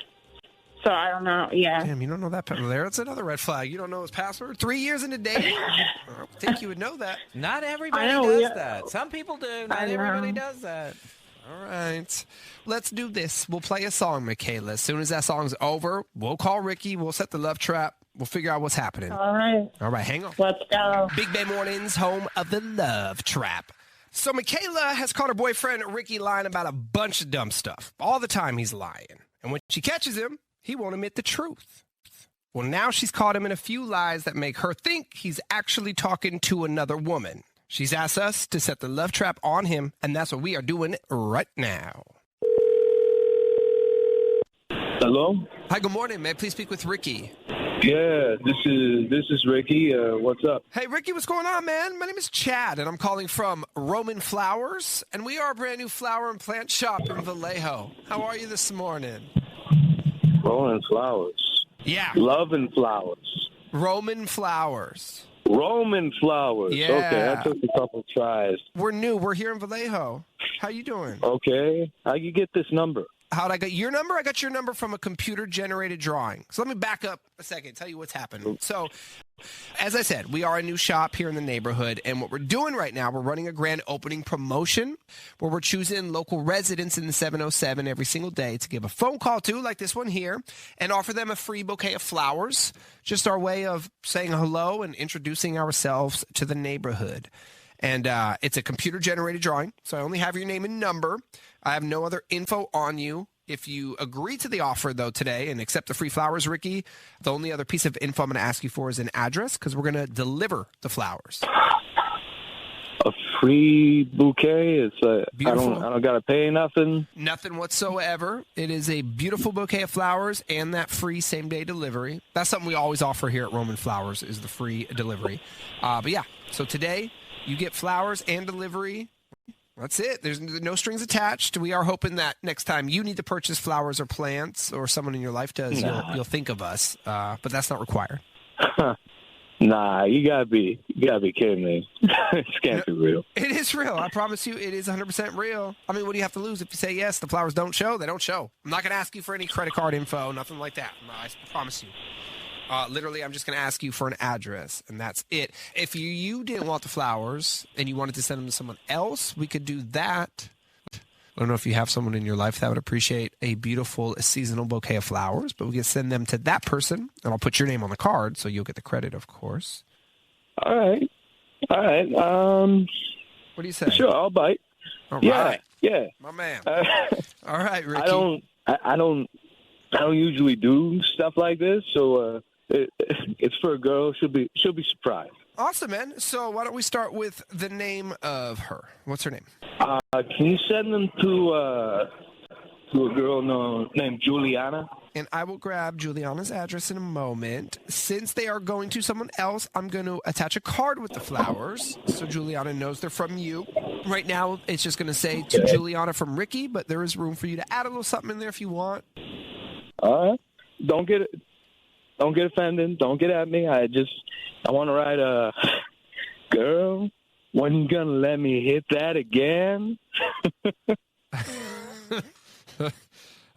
[SPEAKER 15] So I don't know. Yeah.
[SPEAKER 1] Damn, you don't know that there. That's another red flag. You don't know his password? 3 years into dating? I don't think you would know that.
[SPEAKER 4] Not everybody does that. Some people do. Not everybody does that.
[SPEAKER 1] All right. Let's do this. We'll play a song, Michaela. As soon as that song's over, we'll call Ricky. We'll set the love trap. We'll figure out what's happening.
[SPEAKER 15] All right.
[SPEAKER 1] All right, hang on.
[SPEAKER 15] Let's go.
[SPEAKER 1] Big Bay Mornings, home of the love trap. So Michaela has caught her boyfriend Ricky lying about a bunch of dumb stuff. All the time he's lying. And when she catches him, he won't admit the truth. Well, now she's caught him in a few lies that make her think he's actually talking to another woman. She's asked us to set the love trap on him, and that's what we are doing right now.
[SPEAKER 2] Hello?
[SPEAKER 1] Hi, good morning. May I please speak with Ricky?
[SPEAKER 2] Yeah, this is Ricky. What's up?
[SPEAKER 1] Hey, Ricky, what's going on, man? My name is Chad, and I'm calling from Roman Flowers, and we are a brand new flower and plant shop in Vallejo. How are you this morning?
[SPEAKER 2] Roman Flowers.
[SPEAKER 1] Yeah.
[SPEAKER 2] Love and Flowers.
[SPEAKER 1] Roman Flowers.
[SPEAKER 2] Roman Flowers.
[SPEAKER 1] Yeah.
[SPEAKER 2] Okay, that took a couple tries.
[SPEAKER 1] We're new. We're here in Vallejo. How you doing?
[SPEAKER 2] Okay. How'd you get this number?
[SPEAKER 1] How'd I get your number? I got your number from a computer-generated drawing. So let me back up a second, tell you what's happened. So, as I said, we are a new shop here in the neighborhood, and what we're doing right now, we're running a grand opening promotion where we're choosing local residents in the 707 every single day to give a phone call to, like this one here, and offer them a free bouquet of flowers. Just our way of saying hello and introducing ourselves to the neighborhood. And it's a computer-generated drawing, so I only have your name and number. I have no other info on you. If you agree to the offer, though, today and accept the free flowers, Ricky, the only other piece of info I'm going to ask you for is an address because we're going to deliver the flowers.
[SPEAKER 2] A free bouquet? It's
[SPEAKER 1] Beautiful.
[SPEAKER 2] I don't got to pay nothing?
[SPEAKER 1] Nothing whatsoever. It is a beautiful bouquet of flowers and that free same-day delivery. That's something we always offer here at Roman Flowers is the free delivery. But, yeah, so today you get flowers and delivery. That's it. There's no strings attached. We are hoping that next time you need to purchase flowers or plants or someone in your life does, you'll think of us. But that's not required.
[SPEAKER 2] Nah, you gotta be kidding me. It can't be real.
[SPEAKER 1] It is real. I promise you it is 100% real. I mean, what do you have to lose if you say yes? The flowers don't show. They don't show. I'm not going to ask you for any credit card info, nothing like that. I promise you. Literally, I'm just going to ask you for an address, and that's it. If you didn't want the flowers and you wanted to send them to someone else, we could do that. I don't know if you have someone in your life that would appreciate a beautiful seasonal bouquet of flowers, but we can send them to that person, and I'll put your name on the card, so you'll get the credit, of course.
[SPEAKER 2] All right.
[SPEAKER 1] What do you say?
[SPEAKER 2] Sure, I'll bite.
[SPEAKER 1] All
[SPEAKER 2] yeah,
[SPEAKER 1] right.
[SPEAKER 2] Yeah.
[SPEAKER 1] My man. All right, Ricky.
[SPEAKER 2] I don't usually do stuff like this, so it's for a girl. She'll be surprised.
[SPEAKER 1] Awesome, man. So why don't we start with the name of her? What's her name?
[SPEAKER 2] Can you send them to a girl named Juliana?
[SPEAKER 1] And I will grab Juliana's address in a moment. Since they are going to someone else, I'm going to attach a card with the flowers so Juliana knows they're from you. Right now, it's just going to say to Juliana from Ricky, but there is room for you to add a little something in there if you want.
[SPEAKER 2] All right. Don't get offended. Don't get at me. I want to write girl, when you gonna let me hit that again?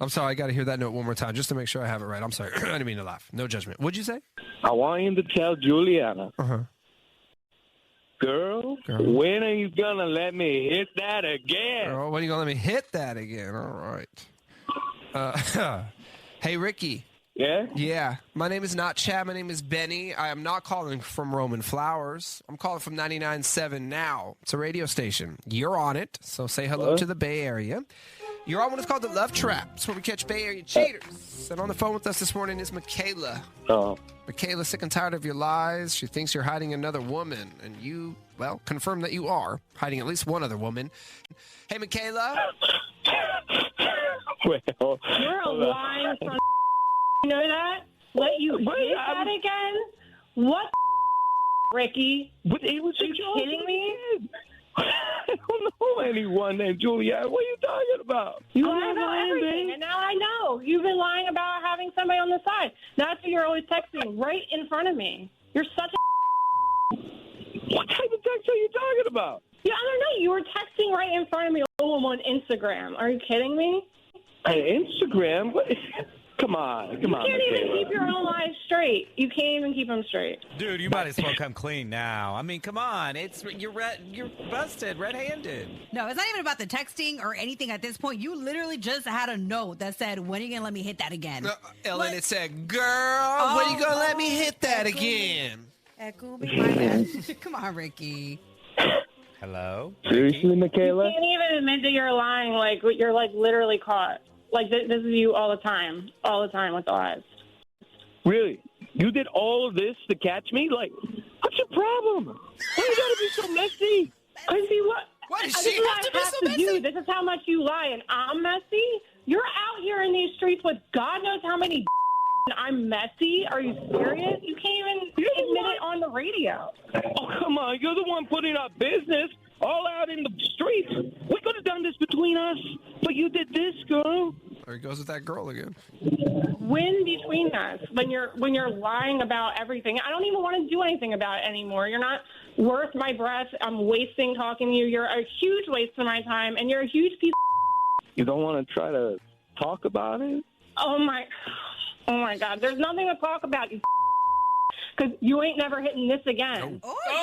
[SPEAKER 1] I'm sorry, I got to hear that note one more time just to make sure I have it right. I'm sorry. I didn't mean to laugh. No judgment. What'd you say?
[SPEAKER 2] I want you to tell Juliana Girl, when are you gonna let me hit that again?
[SPEAKER 1] Girl, when are you gonna let me hit that again? All right. Hey, Ricky.
[SPEAKER 2] Yeah?
[SPEAKER 1] Yeah. My name is not Chad. My name is Benny. I am not calling from Roman Flowers. I'm calling from 99.7 Now. It's a radio station. You're on it, so say hello to the Bay Area. You're on what is called the Love Trap. It's where we catch Bay Area cheaters. And on the phone with us this morning is Michaela.
[SPEAKER 2] Oh.
[SPEAKER 1] Michaela's sick and tired of your lies. She thinks you're hiding another woman. And you, well, confirm that you are hiding at least one other woman. Hey, Michaela.
[SPEAKER 2] Well,
[SPEAKER 7] you're a lying son. You know that? Let you hit that again? What, Ricky?
[SPEAKER 2] But it was
[SPEAKER 7] Are you kidding me?
[SPEAKER 2] I don't know anyone named Juliet. What are you talking about?
[SPEAKER 7] You lie about everything, and now I know. You've been lying about having somebody on the side. That's who you're always texting right in front of me. You're such a...
[SPEAKER 2] What type of text are you talking about?
[SPEAKER 7] Yeah, I don't know. You were texting right in front of me on Instagram. Are you kidding me?
[SPEAKER 2] On Instagram? What? Come on.
[SPEAKER 7] You can't even keep your own lies straight. You can't even keep them straight.
[SPEAKER 4] Dude, you might as well come clean now. I mean, come on. You're busted, red-handed.
[SPEAKER 3] No, it's not even about the texting or anything at this point. You literally just had a note that said, when are you going to let me hit that again?
[SPEAKER 1] Ellen, it said, girl, when are you going to let me hit that again?
[SPEAKER 3] Come on, Ricky.
[SPEAKER 4] Hello?
[SPEAKER 2] Seriously, Michaela?
[SPEAKER 7] You can't even admit that you're lying. Like, you're, like, literally caught. Like, this is you all the time with the lies.
[SPEAKER 2] Really? You did all of this to catch me? Like, what's your problem? Why you gotta be so messy?
[SPEAKER 7] I see
[SPEAKER 1] What does
[SPEAKER 7] this
[SPEAKER 1] she
[SPEAKER 7] is
[SPEAKER 1] have
[SPEAKER 7] what
[SPEAKER 1] to
[SPEAKER 7] I
[SPEAKER 1] be
[SPEAKER 7] have
[SPEAKER 1] so
[SPEAKER 7] to
[SPEAKER 1] messy?
[SPEAKER 7] do. This is how much you lie, and I'm messy? You're out here in these streets with God knows how many and I'm messy? Are you serious? You can't even admit it on the radio.
[SPEAKER 2] Oh, come on. You're the one putting up business all out in the streets. We could have done this between us, but you did this, girl.
[SPEAKER 1] There he goes with that girl again.
[SPEAKER 7] Win between us when you're lying about everything. I don't even want to do anything about it anymore. You're not worth my breath. I'm wasting talking to you. You're a huge waste of my time, and you're a huge piece of...
[SPEAKER 2] You don't want to try to talk about it?
[SPEAKER 7] Oh, my God. There's nothing to talk about, you because you ain't never hitting this again.
[SPEAKER 3] Oh, you